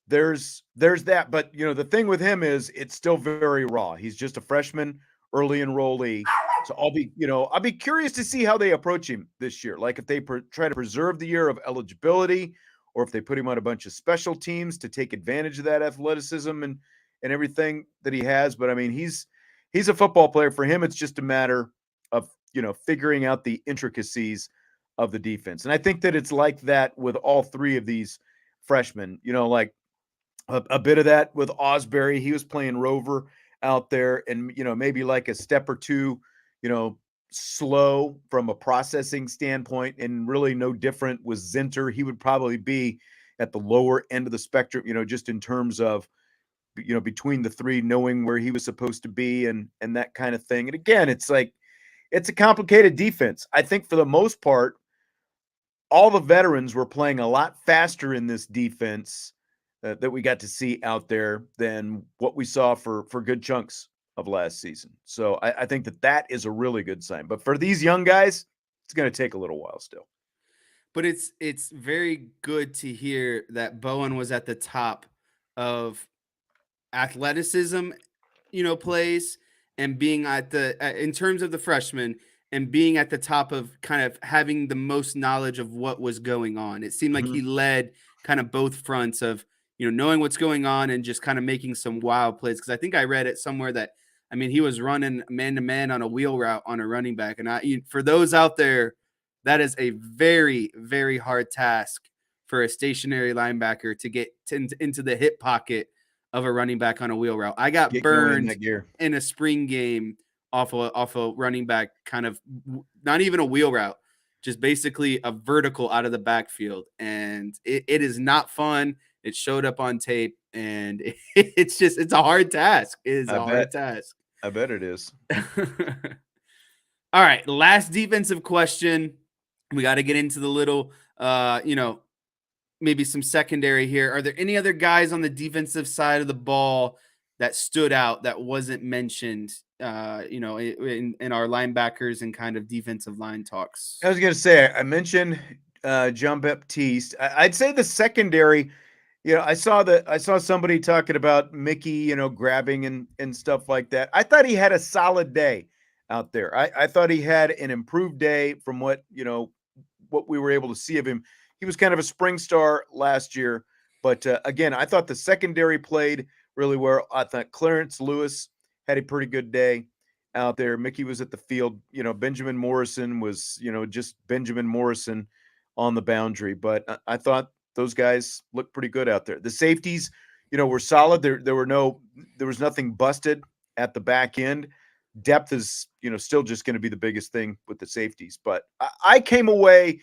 there's that, but the thing with him is it's still very raw. He's just a freshman, early enrollee. So I'll be curious to see how they approach him this year. Like if they try to preserve the year of eligibility, or if they put him on a bunch of special teams to take advantage of that athleticism and everything that he has. But I mean, he's a football player. For him, it's just a matter of, figuring out the intricacies of the defense. And I think that it's like that with all three of these freshmen, like a bit of that with Ausberry. He was playing rover out there and, maybe like a step or two, slow from a processing standpoint, and really no different with Zinter. He would probably be at the lower end of the spectrum, just in terms of, between the three, knowing where he was supposed to be and that kind of thing. And again, it's like, it's a complicated defense. I think for the most part, all the veterans were playing a lot faster in this defense that we got to see out there than what we saw for good chunks of last season. So I think that is a really good sign. But for these young guys, it's going to take a little while still. But it's very good to hear that Bowen was at the top of athleticism, plays, and being at in terms of the freshmen, and being at the top of kind of having the most knowledge of what was going on. It seemed like he led kind of both fronts of, knowing what's going on and just kind of making some wild plays. Because I think I read it somewhere that, he was running man-to-man on a wheel route on a running back. And for those out there, that is a very, very hard task for a stationary linebacker to get into the hip pocket of a running back on a wheel route. I got burned in a spring game off a running back, kind of not even a wheel route, just basically a vertical out of the backfield. And it is not fun. It showed up on tape, and it's a hard task. It is a hard task. I bet it is. All right. Last defensive question. We got to get into the little, maybe some secondary here. Are there any other guys on the defensive side of the ball that stood out that wasn't mentioned, in our linebackers and kind of defensive line talks? I was going to say, I mentioned John Baptiste. I'd say the secondary, I saw somebody talking about Mickey, grabbing and stuff like that. I thought he had a solid day out there. I thought he had an improved day from what we were able to see of him. He was kind of a spring star last year, but again, I thought the secondary played really well. I thought Clarence Lewis had a pretty good day out there. Mickey was at the field. Benjamin Morrison was, just Benjamin Morrison on the boundary. But I thought those guys looked pretty good out there. The safeties, were solid. There was nothing busted at the back end. Depth is, still just going to be the biggest thing with the safeties. But I came away,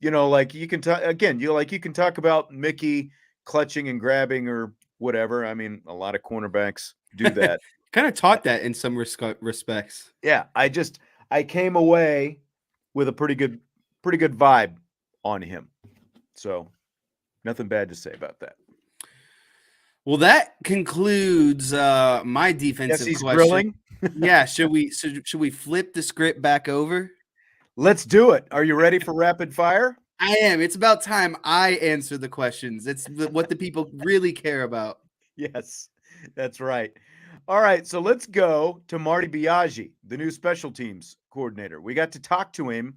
like you can talk again, you can talk about Mickey clutching and grabbing or whatever. I mean, a lot of cornerbacks do that. Kind of taught that in some respects. Yeah, I came away with a pretty good vibe on him. So nothing bad to say about that. Well, that concludes my defensive he's question. Grilling. Yeah, should we flip the script back over? Let's do it. Are you ready for rapid fire? I am. It's about time I answer the questions. It's what the people really care about. Yes, that's right. All right, so let's go to Marty Biagi, the new special teams coordinator. We got to talk to him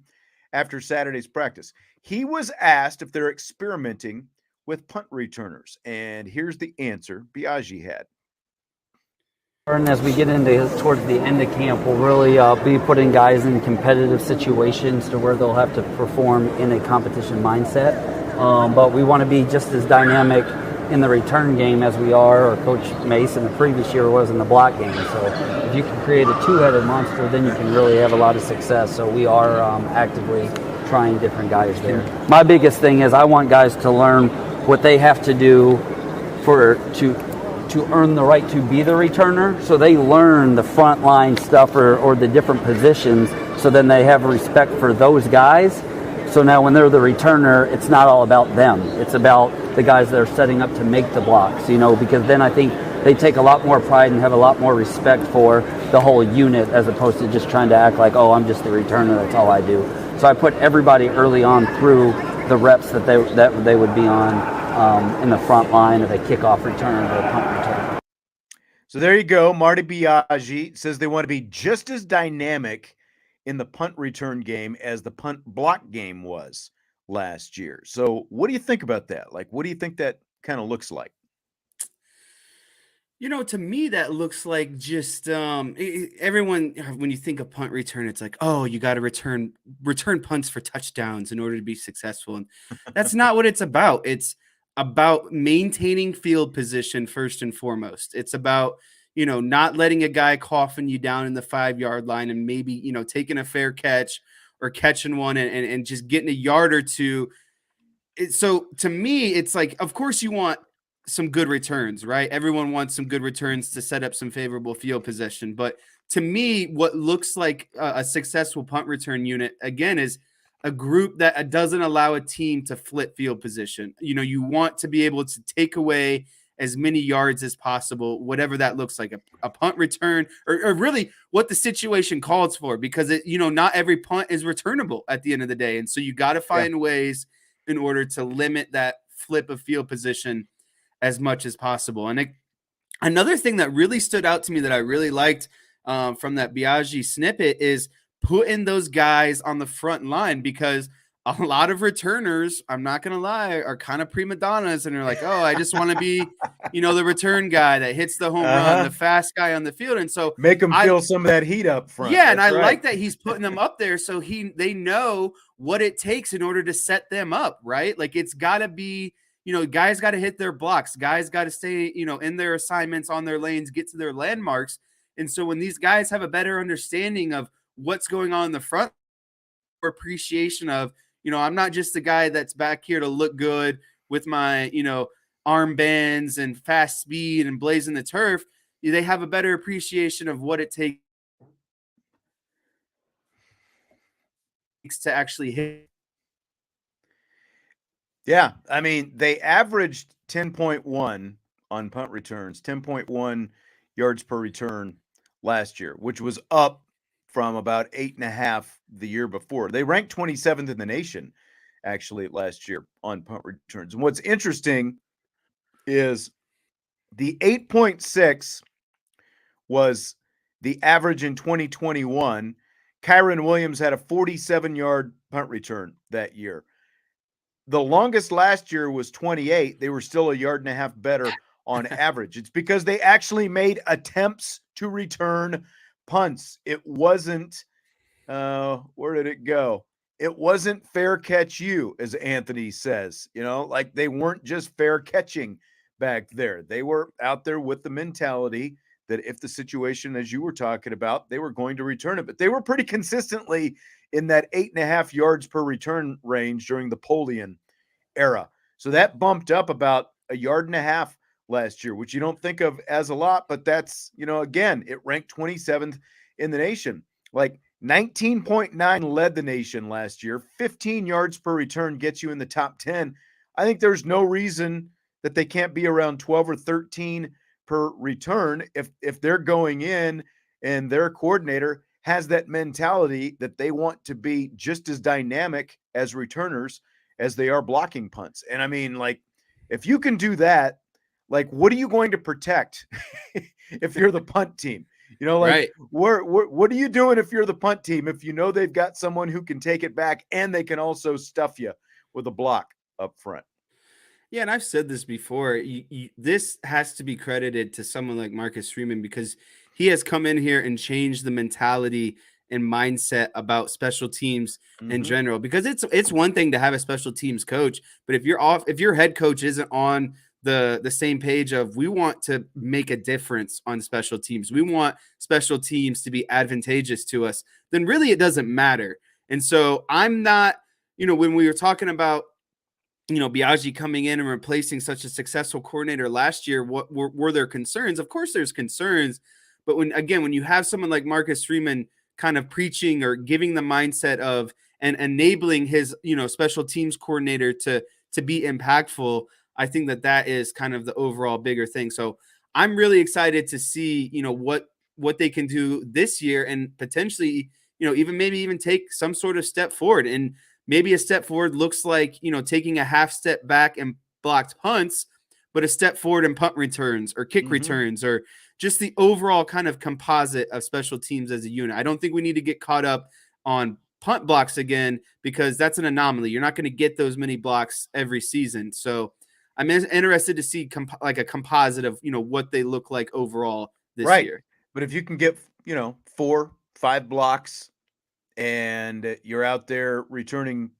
after Saturday's practice. He was asked if they're experimenting with punt returners, and here's the answer Biagi had. And as we get towards the end of camp, we'll really be putting guys in competitive situations to where they'll have to perform in a competition mindset. But we want to be just as dynamic in the return game as we are, or Coach Mason the previous year was in the block game. So if you can create a two-headed monster, then you can really have a lot of success. So we are actively trying different guys there. My biggest thing is I want guys to learn what they have to do to earn the right to be the returner, so they learn the front line stuff or the different positions, so then they have respect for those guys. So now when they're the returner, it's not all about them. It's about the guys that are setting up to make the blocks, because then I think they take a lot more pride and have a lot more respect for the whole unit, as opposed to just trying to act like, oh, I'm just the returner, that's all I do. So I put everybody early on through the reps that they would be on in the front line of a kickoff return or a punt return. So there you go. Marty Biagi says they want to be just as dynamic in the punt return game as the punt block game was last year. So what do you think about that? Like, what do you think that kind of looks like? To me, that looks like just everyone, when you think of punt return, it's like, oh, you got to return punts for touchdowns in order to be successful. And that's not what it's about. It's about maintaining field position first and foremost. It's about, not letting a guy coffin you down in the 5-yard line and maybe, taking a fair catch or catching one and just getting a yard or two. So to me, it's like, of course you want some good returns, right? Everyone wants some good returns to set up some favorable field position. But to me, what looks like a successful punt return unit, again, is a group that doesn't allow a team to flip field position. You want to be able to take away as many yards as possible, whatever that looks like, a punt return or really what the situation calls for, because not every punt is returnable at the end of the day. And so you got to find ways in order to limit that flip of field position as much as possible. And another thing that really stood out to me that I really liked from that Biagi snippet is putting those guys on the front line, because a lot of returners, I'm not going to lie, are kind of prima donnas and they're like, oh, I just want to be, the return guy that hits the home run, the fast guy on the field. And so make them feel some of that heat up front. Yeah. And I like that he's putting them up there so they know what it takes in order to set them up, right? Like it's got to be, guys got to hit their blocks. Guys got to stay, in their assignments, on their lanes, get to their landmarks. And so when these guys have a better understanding of what's going on in the front, or appreciation of, I'm not just the guy that's back here to look good with my, armbands and fast speed and blazing the turf. They have a better appreciation of what it takes to actually hit. Yeah, I mean, they averaged 10.1 on punt returns, 10.1 yards per return last year, which was up from about 8.5 the year before. They ranked 27th in the nation, actually, last year on punt returns. And what's interesting is the 8.6 was the average in 2021, Kyron Williams had a 47-yard punt return that year. The longest last year was 28. They were still a yard and a half better on average. It's because they actually made attempts to return punts. It wasn't, where did it go? It wasn't fair catch you, as Anthony says, like they weren't just fair catching back there. They were out there with the mentality that if the situation, as you were talking about, they were going to return it. But they were pretty consistently in that 8.5 yards per return range during the Polian era. So that bumped up about a yard and a half last year, which you don't think of as a lot, but that's, again, it ranked 27th in the nation. Like 19.9 led the nation last year. 15 yards per return gets you in the top 10. I think there's no reason that they can't be around 12 or 13 per return if they're going in and their coordinator has that mentality that they want to be just as dynamic as returners as they are blocking punts. And I mean, like, if you can do that, like, what are you going to protect if you're the punt team? Right. What are you doing if you're the punt team, if you know they've got someone who can take it back and they can also stuff you with a block up front? Yeah, and I've said this before. This has to be credited to someone like Marcus Freeman because he has come in here and changed the mentality and mindset about special teams in general. Because it's one thing to have a special teams coach, but if your head coach isn't on the same page of we want to make a difference on special teams, we want special teams to be advantageous to us, then really it doesn't matter. And so I'm not, when we were talking about Biagi coming in and replacing such a successful coordinator last year, what were there concerns? Of course there's concerns, but when you have someone like Marcus Freeman kind of preaching or giving the mindset of and enabling his, special teams coordinator to be impactful, I think that is kind of the overall bigger thing. So I'm really excited to see, what they can do this year and potentially, even take some sort of step forward. And maybe a step forward looks like, taking a half step back and blocked punts, but a step forward in punt returns or kick returns or just the overall kind of composite of special teams as a unit. I don't think we need to get caught up on punt blocks again because that's an anomaly. You're not going to get those many blocks every season. So I'm interested to see like a composite of, what they look like overall this year. But if you can get, 4-5 blocks and you're out there returning,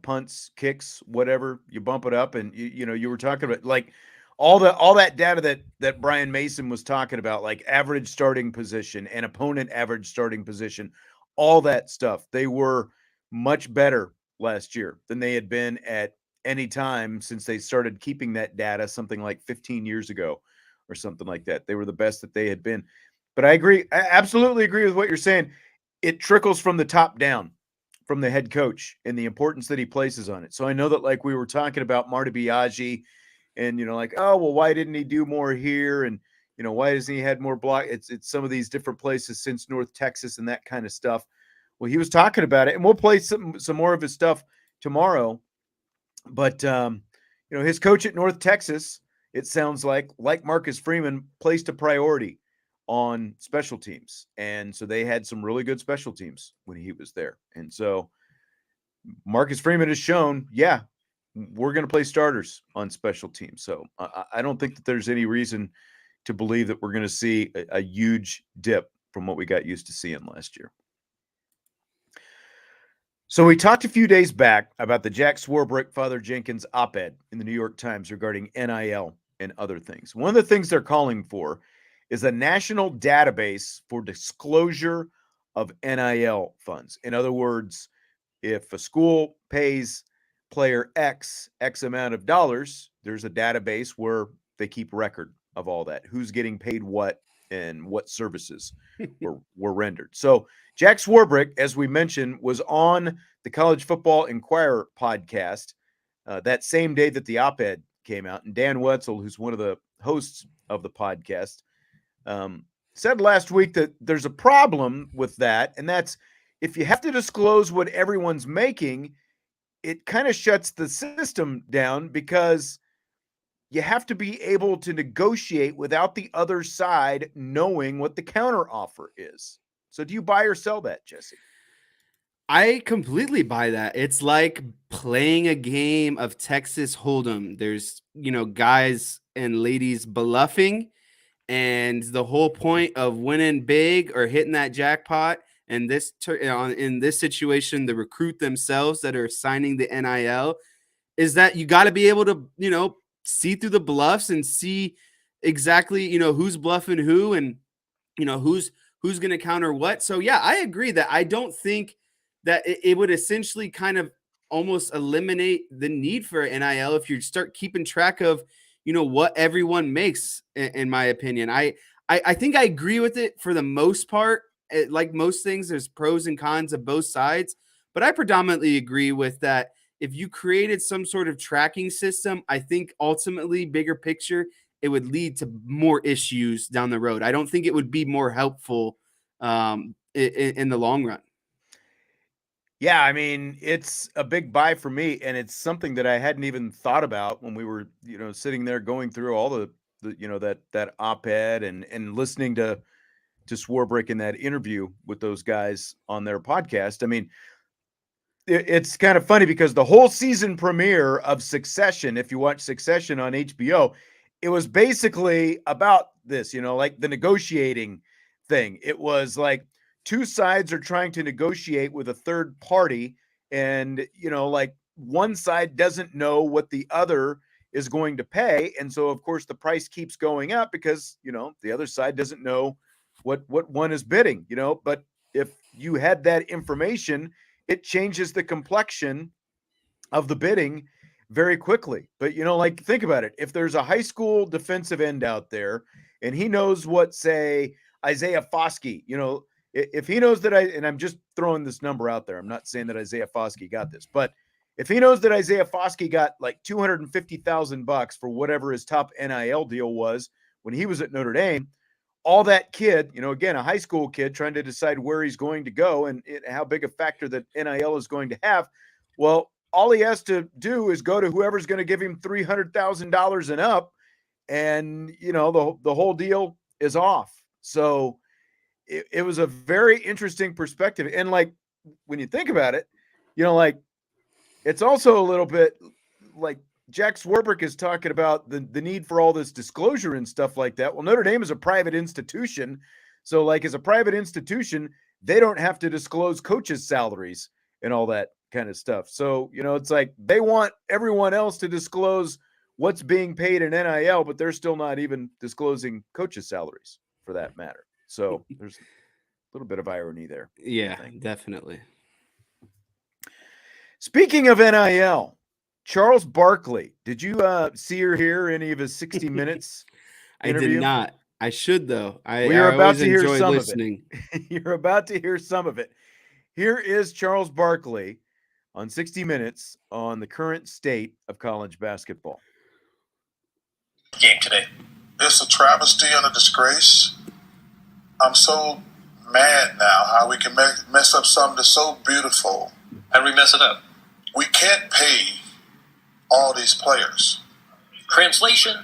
punts, kicks, whatever, you bump it up. And you were talking about like all that data that Brian Mason was talking about, like average starting position and opponent average starting position, all that stuff. They were much better last year than they had been at any time since they started keeping that data, something like 15 years ago or something like that. They were the best that they had been. But I absolutely agree with what you're saying. It trickles from the top down, from the head coach and the importance that he places on it. So I know that, like, we were talking about Marty Biagi and, like, oh, well, why didn't he do more here? And, why doesn't he had more block? It's some of these different places since North Texas and that kind of stuff. Well, he was talking about it, and we'll play some more of his stuff tomorrow. But, his coach at North Texas, it sounds like Marcus Freeman, placed a priority on special teams. And so they had some really good special teams when he was there. And so Marcus Freeman has shown, yeah, we're going to play starters on special teams. So I don't think that there's any reason to believe that we're going to see a huge dip from what we got used to seeing last year. So we talked a few days back about the Jack Swarbrick, Father Jenkins op-ed in the New York Times regarding NIL and other things. One of the things they're calling for is a national database for disclosure of NIL funds. In other words, if a school pays player X amount of dollars, there's a database where they keep record of all that, who's getting paid what and what services were rendered. So Jack Swarbrick, as we mentioned, was on the College Football Inquirer podcast that same day that the op-ed came out. And Dan Wetzel, who's one of the hosts of the podcast, said last week that there's a problem with that. And that's if you have to disclose what everyone's making, it kind of shuts the system down because you have to be able to negotiate without the other side knowing what the counter offer is. So do you buy or sell that, Jesse? I completely buy that. It's like playing a game of Texas Hold'em. There's, guys and ladies bluffing, and the whole point of winning big or hitting that jackpot, and in this situation, the recruit themselves that are signing the NIL, is that you got to be able to, see through the bluffs and see exactly, who's bluffing who, and who's going to counter what. So yeah, I agree that I don't think that it would essentially kind of almost eliminate the need for NIL if you start keeping track of, what everyone makes, in my opinion. I think I agree with it for the most part. Like most things, there's pros and cons of both sides, but I predominantly agree with that. If you created some sort of tracking system, I think ultimately, bigger picture, it would lead to more issues down the road. I don't think it would be more helpful in the long run. Yeah, I mean, it's a big buy for me, and it's something that I hadn't even thought about when we were, sitting there going through all the that op-ed and listening to Swarbrick in that interview with those guys on their podcast. I mean, it's kind of funny because the whole season premiere of Succession, if you watch Succession on HBO, it was basically about this, like the negotiating thing. It was like two sides are trying to negotiate with a third party, and like one side doesn't know what the other is going to pay, and so of course the price keeps going up because the other side doesn't know what one is bidding. But if you had that information, it changes the complexion of the bidding very quickly. But like, think about it. If there's a high school defensive end out there and he knows what, say, Isaiah Foskey, if he knows that and I'm just throwing this number out there, I'm not saying that Isaiah Foskey got this, but if he knows that Isaiah Foskey got like $250,000 for whatever his top NIL deal was when he was at Notre Dame, all that kid, again, a high school kid trying to decide where he's going to go and how big a factor that NIL is going to have. Well, all he has to do is go to whoever's going to give him $300,000 and up, and the whole deal is off. So it was a very interesting perspective. And like, when you think about it, like, it's also a little bit like Jack Swarbrick is talking about the need for all this disclosure and stuff like that. Well, Notre Dame is a private institution. So like, as a private institution, they don't have to disclose coaches' salaries and all that kind of stuff. So, it's like they want everyone else to disclose what's being paid in NIL, but they're still not even disclosing coaches' salaries for that matter. So there's a little bit of irony there. Yeah, definitely. Speaking of NIL, Charles Barkley, did you see or hear any of his 60 Minutes interview? I did not. I should, though. You're about to hear some of it. You're about to hear some of it. Here is Charles Barkley on 60 Minutes on the current state of college basketball. Game today. It's a travesty and a disgrace. I'm so mad now how we can mess up something that's so beautiful. How do we mess it up? We can't pay all these players. Translation: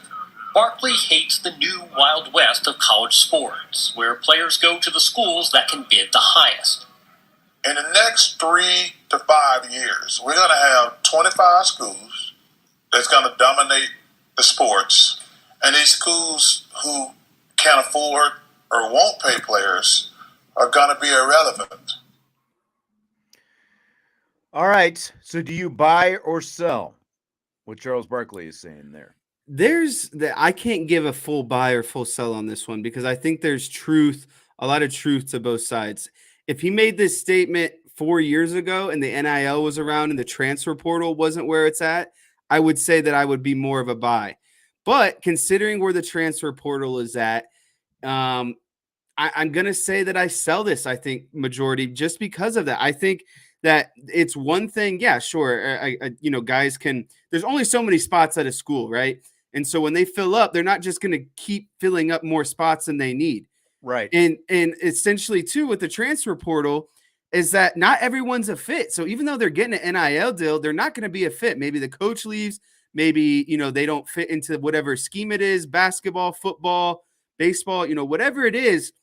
Barkley hates the new Wild West of college sports, where players go to the schools that can bid the highest. In the next 3 to 5 years, we're going to have 25 schools that's going to dominate the sports, and these schools who can't afford or won't pay players are going to be irrelevant. All right. So do you buy or sell what Charles Barkley is saying there? I can't give a full buy or full sell on this one because I think there's a lot of truth to both sides. If he made this statement 4 years ago and the NIL was around and the transfer portal wasn't where it's at, I would say that I would be more of a buy. But considering where the transfer portal is at, I'm going to say that I sell this, I think, majority, just because of that. I think that it's one thing. Yeah, sure. Guys there's only so many spots at a school, right? And so when they fill up, they're not just going to keep filling up more spots than they need. Right. And essentially too, with the transfer portal, is that not everyone's a fit. So even though they're getting an NIL deal, they're not going to be a fit. Maybe the coach leaves, maybe, they don't fit into whatever scheme it is, basketball, football, baseball, whatever it is.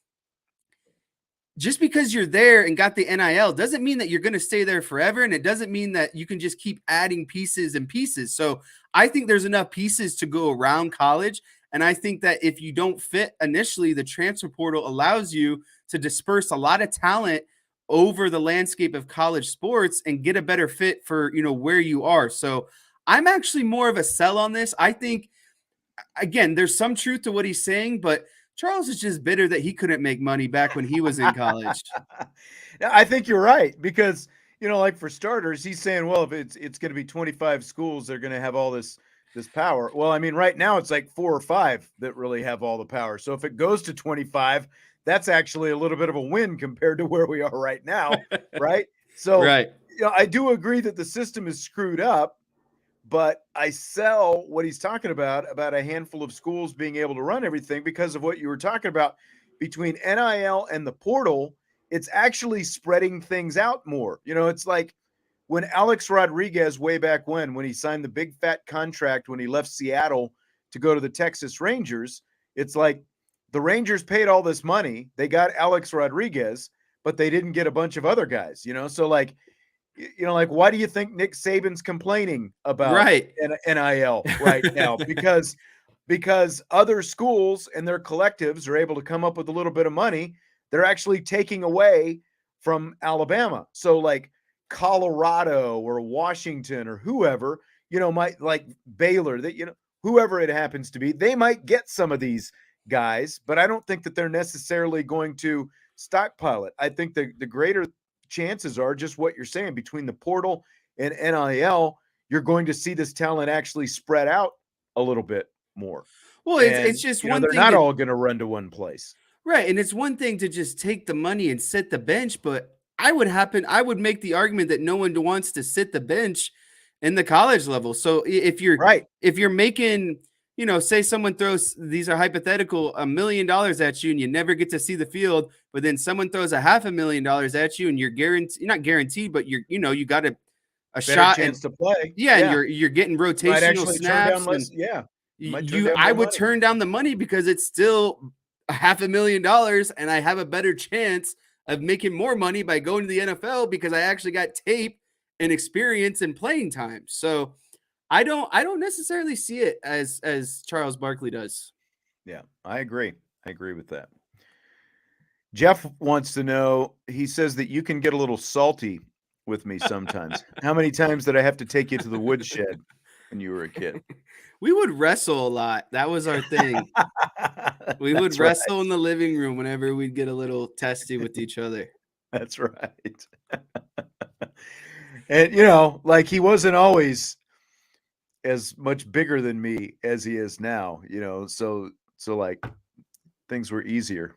Just because you're there and got the NIL doesn't mean that you're going to stay there forever. And it doesn't mean that you can just keep adding pieces and pieces. So I think there's enough pieces to go around college. And I think that if you don't fit initially, the transfer portal allows you to disperse a lot of talent over the landscape of college sports and get a better fit for, where you are. So I'm actually more of a sell on this. I think, again, there's some truth to what he's saying, but Charles is just bitter that he couldn't make money back when he was in college. I think you're right, because, like for starters, he's saying, well, if it's going to be 25 schools, they're going to have all this power. Well, I mean, right now it's like 4 or 5 that really have all the power. So if it goes to 25, that's actually a little bit of a win compared to where we are right now. Right. So, right. I do agree that the system is screwed up, but I sell what he's talking about a handful of schools being able to run everything because of what you were talking about between NIL and the portal. It's actually spreading things out more. It's like when Alex Rodriguez, way back when he signed the big fat contract, when he left Seattle to go to the Texas Rangers, it's like the Rangers paid all this money. They got Alex Rodriguez, but they didn't get a bunch of other guys, so like why do you think Nick Saban's complaining about NIL right now? Because other schools and their collectives are able to come up with a little bit of money. They're actually taking away from Alabama. So like Colorado or Washington or whoever, might, like Baylor, that, whoever it happens to be, they might get some of these guys, but I don't think that they're necessarily going to stockpile it. I think the greater chances are just what you're saying, between the portal and NIL, you're going to see this talent actually spread out a little bit more. Well, it's just one they're thing. They're not all going to run to one place. Right. And it's one thing to just take the money and sit the bench, but I would make the argument that no one wants to sit the bench in the college level. So if you're making, say someone throws, these are hypothetical, $1 million at you and you never get to see the field, but then someone throws $500,000 at you and you're not guaranteed, but you got a shot chance to play. Yeah. And you're getting rotational snaps. I would turn down the money because it's still $500,000 and I have a better chance of making more money by going to the NFL because I actually got tape and experience and playing time. So I don't necessarily see it as Charles Barkley does. Yeah, I agree. I agree with that. Jeff wants to know, he says that you can get a little salty with me sometimes. How many times did I have to take you to the woodshed when you were a kid? We would wrestle a lot. That was our thing. We would wrestle in the living room whenever we'd get a little testy with each other. That's right. And, like he wasn't always as much bigger than me as he is now, so like things were easier.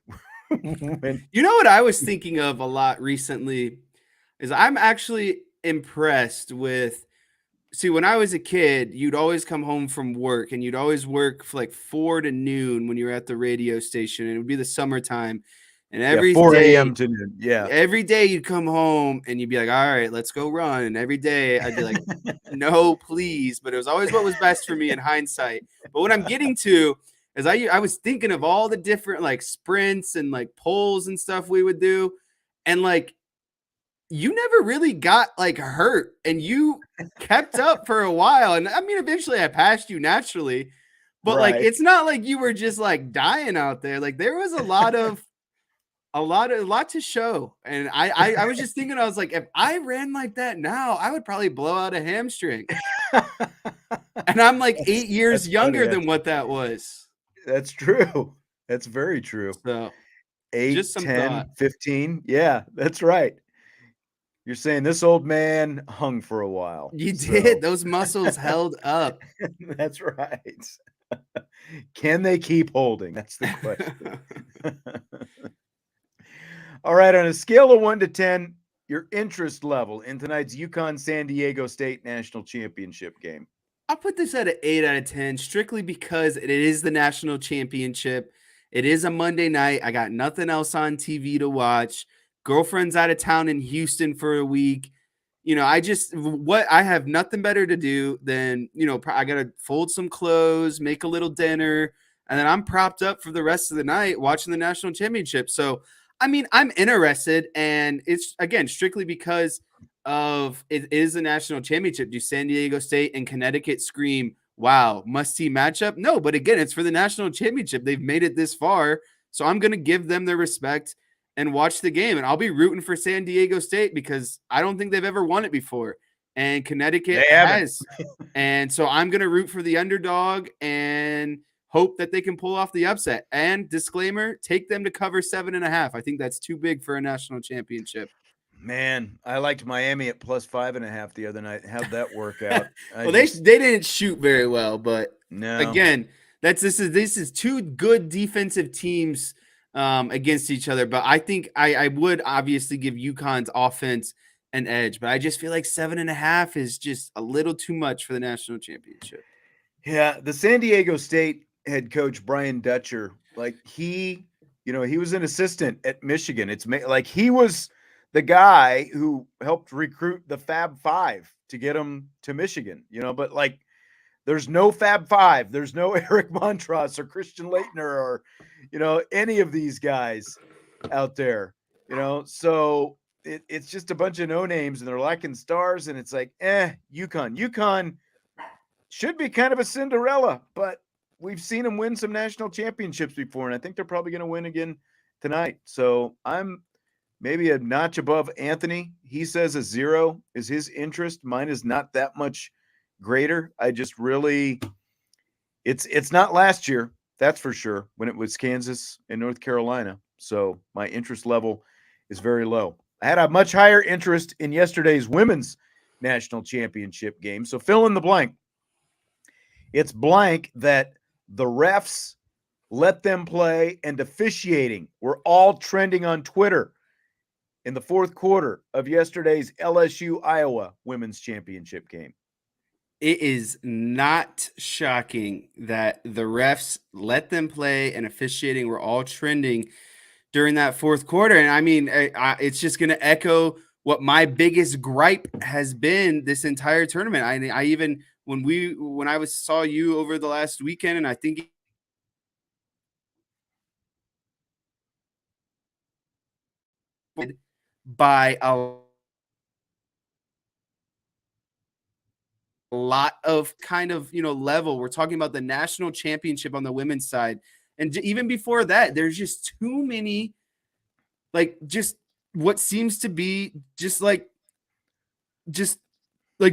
What I was thinking of a lot recently is I'm actually impressed with, when I was a kid, you'd always come home from work and you'd always work for like 4 to noon when you were at the radio station, and it would be the summertime. And every 4 day, a.m. to noon. Yeah. Every day you'd come home and you'd be like, all right, let's go run. And every day I'd be like, no, please. But it was always what was best for me in hindsight. But what I'm getting to is I was thinking of all the different like sprints and like pulls and stuff we would do. And like, you never really got like hurt and you kept up for a while. And I mean, eventually I passed you naturally, but like, it's not like you were just like dying out there. Like there was a lot to show. And I was just thinking, I was like, if I ran like that now, I would probably blow out a hamstring. And I'm like 8 years younger than what that was. That's true. That's very true. So 8, just 10, 15. Yeah, that's right. You're saying this old man hung for a while. You did. Those muscles held up. That's right. Can they keep holding? That's the question. All right. On a scale of 1 to 10, your interest level in tonight's UConn-San Diego State National Championship game. I'll put this at an 8 out of 10, strictly because it is the national championship. It is a Monday night. I got nothing else on TV to watch. Girlfriend's out of town in Houston for a week. I have nothing better to do than, I got to fold some clothes, make a little dinner, and then I'm propped up for the rest of the night watching the national championship. So, I'm interested, and it's, again, strictly because of it is a national championship. Do San Diego State and Connecticut scream, wow, must-see matchup? No, but again, it's for the national championship. They've made it this far, so I'm going to give them their respect and watch the game. And I'll be rooting for San Diego State because I don't think they've ever won it before. And Connecticut has. And so I'm going to root for the underdog and hope that they can pull off the upset. And disclaimer, take them to cover 7.5. I think that's too big for a national championship. Man, I liked Miami at plus 5.5 the other night. How'd that work out? They didn't shoot very well, but no. Again, this is two good defensive teams against each other. But I think I would obviously give UConn's offense an edge, but I just feel like 7.5 is just a little too much for the national championship. Yeah, the San Diego State head coach Brian Dutcher, like he was an assistant at Michigan. It's like he was the guy who helped recruit the Fab Five to get them to Michigan, but like there's no Fab Five. There's no Eric Montross or Christian Laettner or, any of these guys out there, so it's just a bunch of no names and they're lacking stars. And it's like, UConn should be kind of a Cinderella, but we've seen them win some national championships before. And I think they're probably going to win again tonight. So I'm maybe a notch above Anthony. He says a 0 is his interest. Mine is not that much greater. I just really, it's not last year, that's for sure, when it was Kansas and North Carolina. So my interest level is very low. I had a much higher interest in yesterday's women's national championship game. So fill in the blank. It's blank that the refs let them play and officiating were all trending on Twitter in the fourth quarter of yesterday's LSU-Iowa women's championship game. It is not shocking that the refs let them play and officiating were all trending during that fourth quarter. And it's just going to echo what my biggest gripe has been this entire tournament. I even, when I saw you over the last weekend, and I think by a lot of kind of, level. We're talking about the national championship on the women's side. And even before that, there's just too many, just what seems to be just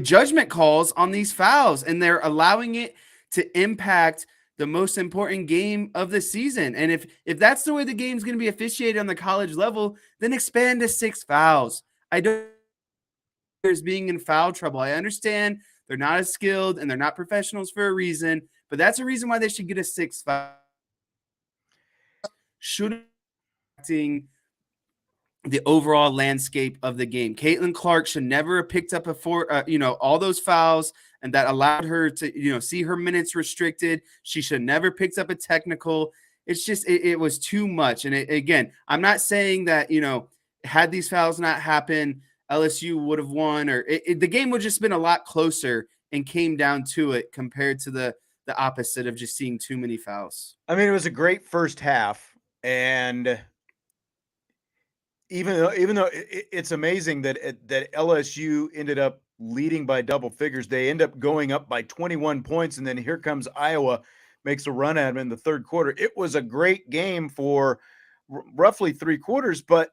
judgment calls on these fouls. And they're allowing it to impact the most important game of the season. And if that's the way the game's going to be officiated on the college level, then expand to 6 fouls. I don't there's being in foul trouble. I understand they're not as skilled and they're not professionals for a reason, but that's a reason why they should get a 6 foul. Shouldn't the overall landscape of the game. Caitlin Clark should never have picked up all those fouls, and that allowed her to, see her minutes restricted. She should never picked up a technical. It's just, it was too much. And again, I'm not saying that, had these fouls not happened, LSU would have won, or the game would have just been a lot closer and came down to it compared to the opposite of just seeing too many fouls. It was a great first half. And even though it's amazing that LSU ended up leading by double figures, they end up going up by 21 points. And then here comes Iowa, makes a run at them in the third quarter. It was a great game for roughly 3 quarters, but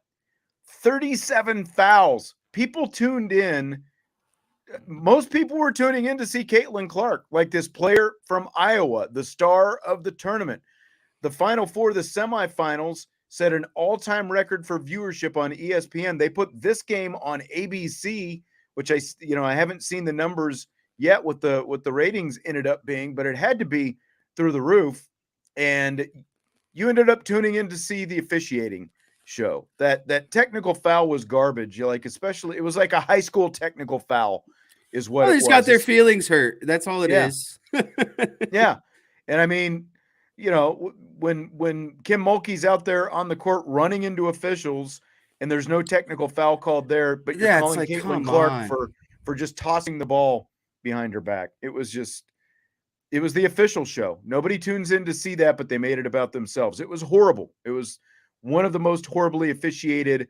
37 fouls. People tuned in. Most people were tuning in to see Caitlin Clark, like this player from Iowa, the star of the tournament. The Final Four, the semifinals, set an all-time record for viewership on ESPN. They put this game on ABC, which I haven't seen the numbers yet what the ratings ended up being, but it had to be through the roof. And you ended up tuning in to see the officiating show. That technical foul was garbage. Especially it was like a high school technical foul is what it was. They just got their feelings hurt. That's all it is. Yeah. And when Kim Mulkey's out there on the court running into officials and there's no technical foul called there, but you're calling like, Caitlin Clark for just tossing the ball behind her back. It was the official show. Nobody tunes in to see that, but they made it about themselves. It was horrible. It was one of the most horribly officiated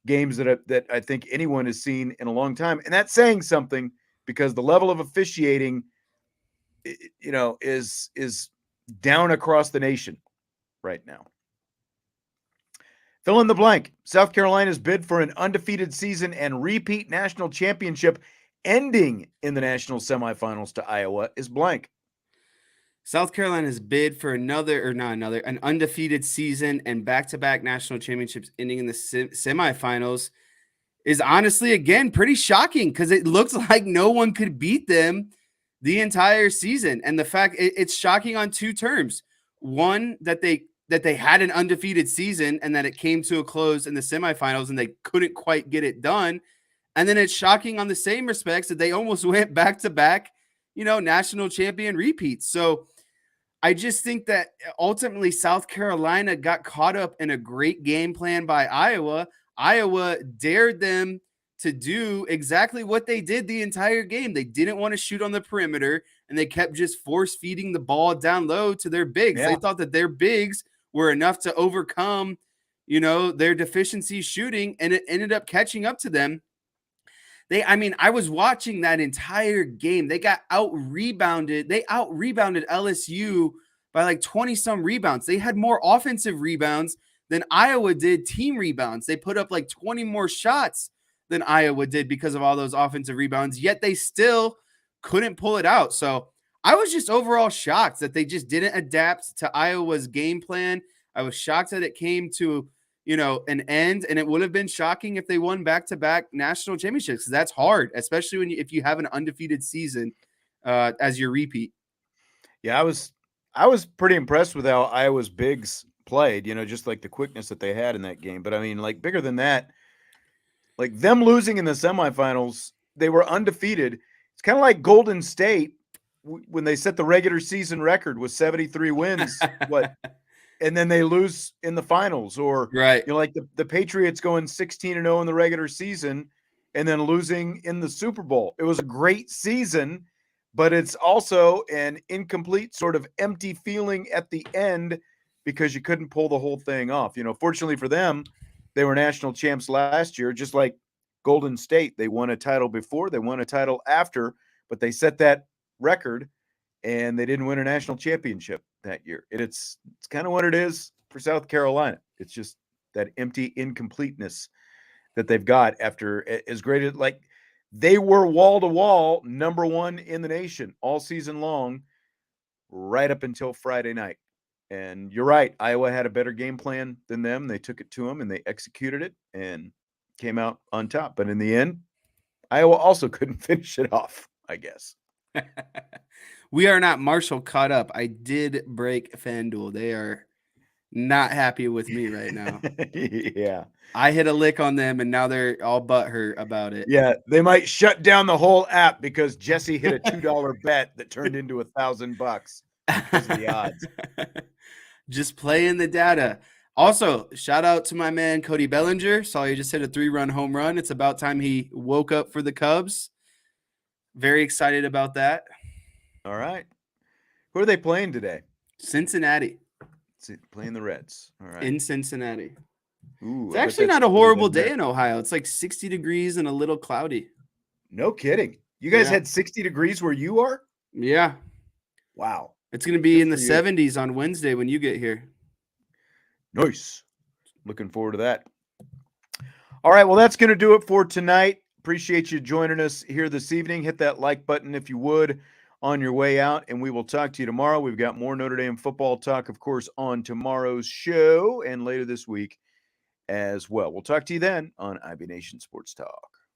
games that I think anyone has seen in a long time. And that's saying something, because the level of officiating, is down across the nation right now. Fill in the blank. South Carolina's bid for an undefeated season and repeat national championship ending in the national semifinals to Iowa is blank. South Carolina's bid for an undefeated season and back-to-back national championships ending in the semifinals is honestly, again, pretty shocking, because it looks like no one could beat them the entire season. And the fact it's shocking on two terms. One, that they had an undefeated season and that it came to a close in the semifinals and they couldn't quite get it done. And then it's shocking on the same respects that they almost went back-to-back, national champion repeats. So I just think that ultimately South Carolina got caught up in a great game plan by Iowa. Iowa dared them to do exactly what they did the entire game. They didn't want to shoot on the perimeter, and they kept just force-feeding the ball down low to their bigs. Yeah. They thought that their bigs were enough to overcome, their deficiency shooting, and it ended up catching up to them. I was watching that entire game. They got out-rebounded. They out-rebounded LSU by like 20-some rebounds. They had more offensive rebounds than Iowa did team rebounds. They put up like 20 more shots than Iowa did because of all those offensive rebounds, yet they still couldn't pull it out. So I was just overall shocked that they just didn't adapt to Iowa's game plan. I was shocked that it came to an end, and it would have been shocking if they won back-to-back national championships. That's hard, especially if you have an undefeated season as your repeat. Yeah, I was pretty impressed with how Iowa's bigs played, just like the quickness that they had in that game. But bigger than that, like them losing in the semifinals, they were undefeated. It's kind of like Golden State when they set the regular season record with 73 wins. And then they lose in the finals, or right. Like the Patriots going 16-0 in the regular season and then losing in the Super Bowl. It was a great season, but it's also an incomplete, sort of empty feeling at the end because you couldn't pull the whole thing off. Fortunately for them, they were national champs last year, just like Golden State. They won a title before, they won a title after, but they set that record and they didn't win a national championship that year. It's kind of what it is for South Carolina. It's just that empty incompleteness that they've got after as great as, like, they were wall to wall number one in the nation all season long, right up until Friday night. And you're right, Iowa had a better game plan than them. They took it to them and they executed it and came out on top. But in the end, Iowa also couldn't finish it off, I guess. We are not Marshall caught up. I did break FanDuel. They are not happy with me right now. Yeah. I hit a lick on them, and now they're all butthurt about it. Yeah, they might shut down the whole app because Jesse hit a $2 bet that turned into $1,000 because of the odds. Just playing the data. Also, shout out to my man Cody Bellinger. Saw he just hit a 3-run home run. It's about time he woke up for the Cubs. Very excited about that. All right. Who are they playing today? Cincinnati. Playing the Reds. All right. In Cincinnati. Ooh, it's actually not a horrible day in Ohio. It's like 60 degrees and a little cloudy. No kidding. You guys had 60 degrees where you are? Yeah. Wow. It's going to be in the 70s on Wednesday when you get here. Nice. Looking forward to that. All right. Well, that's going to do it for tonight. Appreciate you joining us here this evening. Hit that like button if you would on your way out, and we will talk to you tomorrow. We've got more Notre Dame football talk, of course, on tomorrow's show and later this week as well. We'll talk to you then on IB Nation Sports Talk.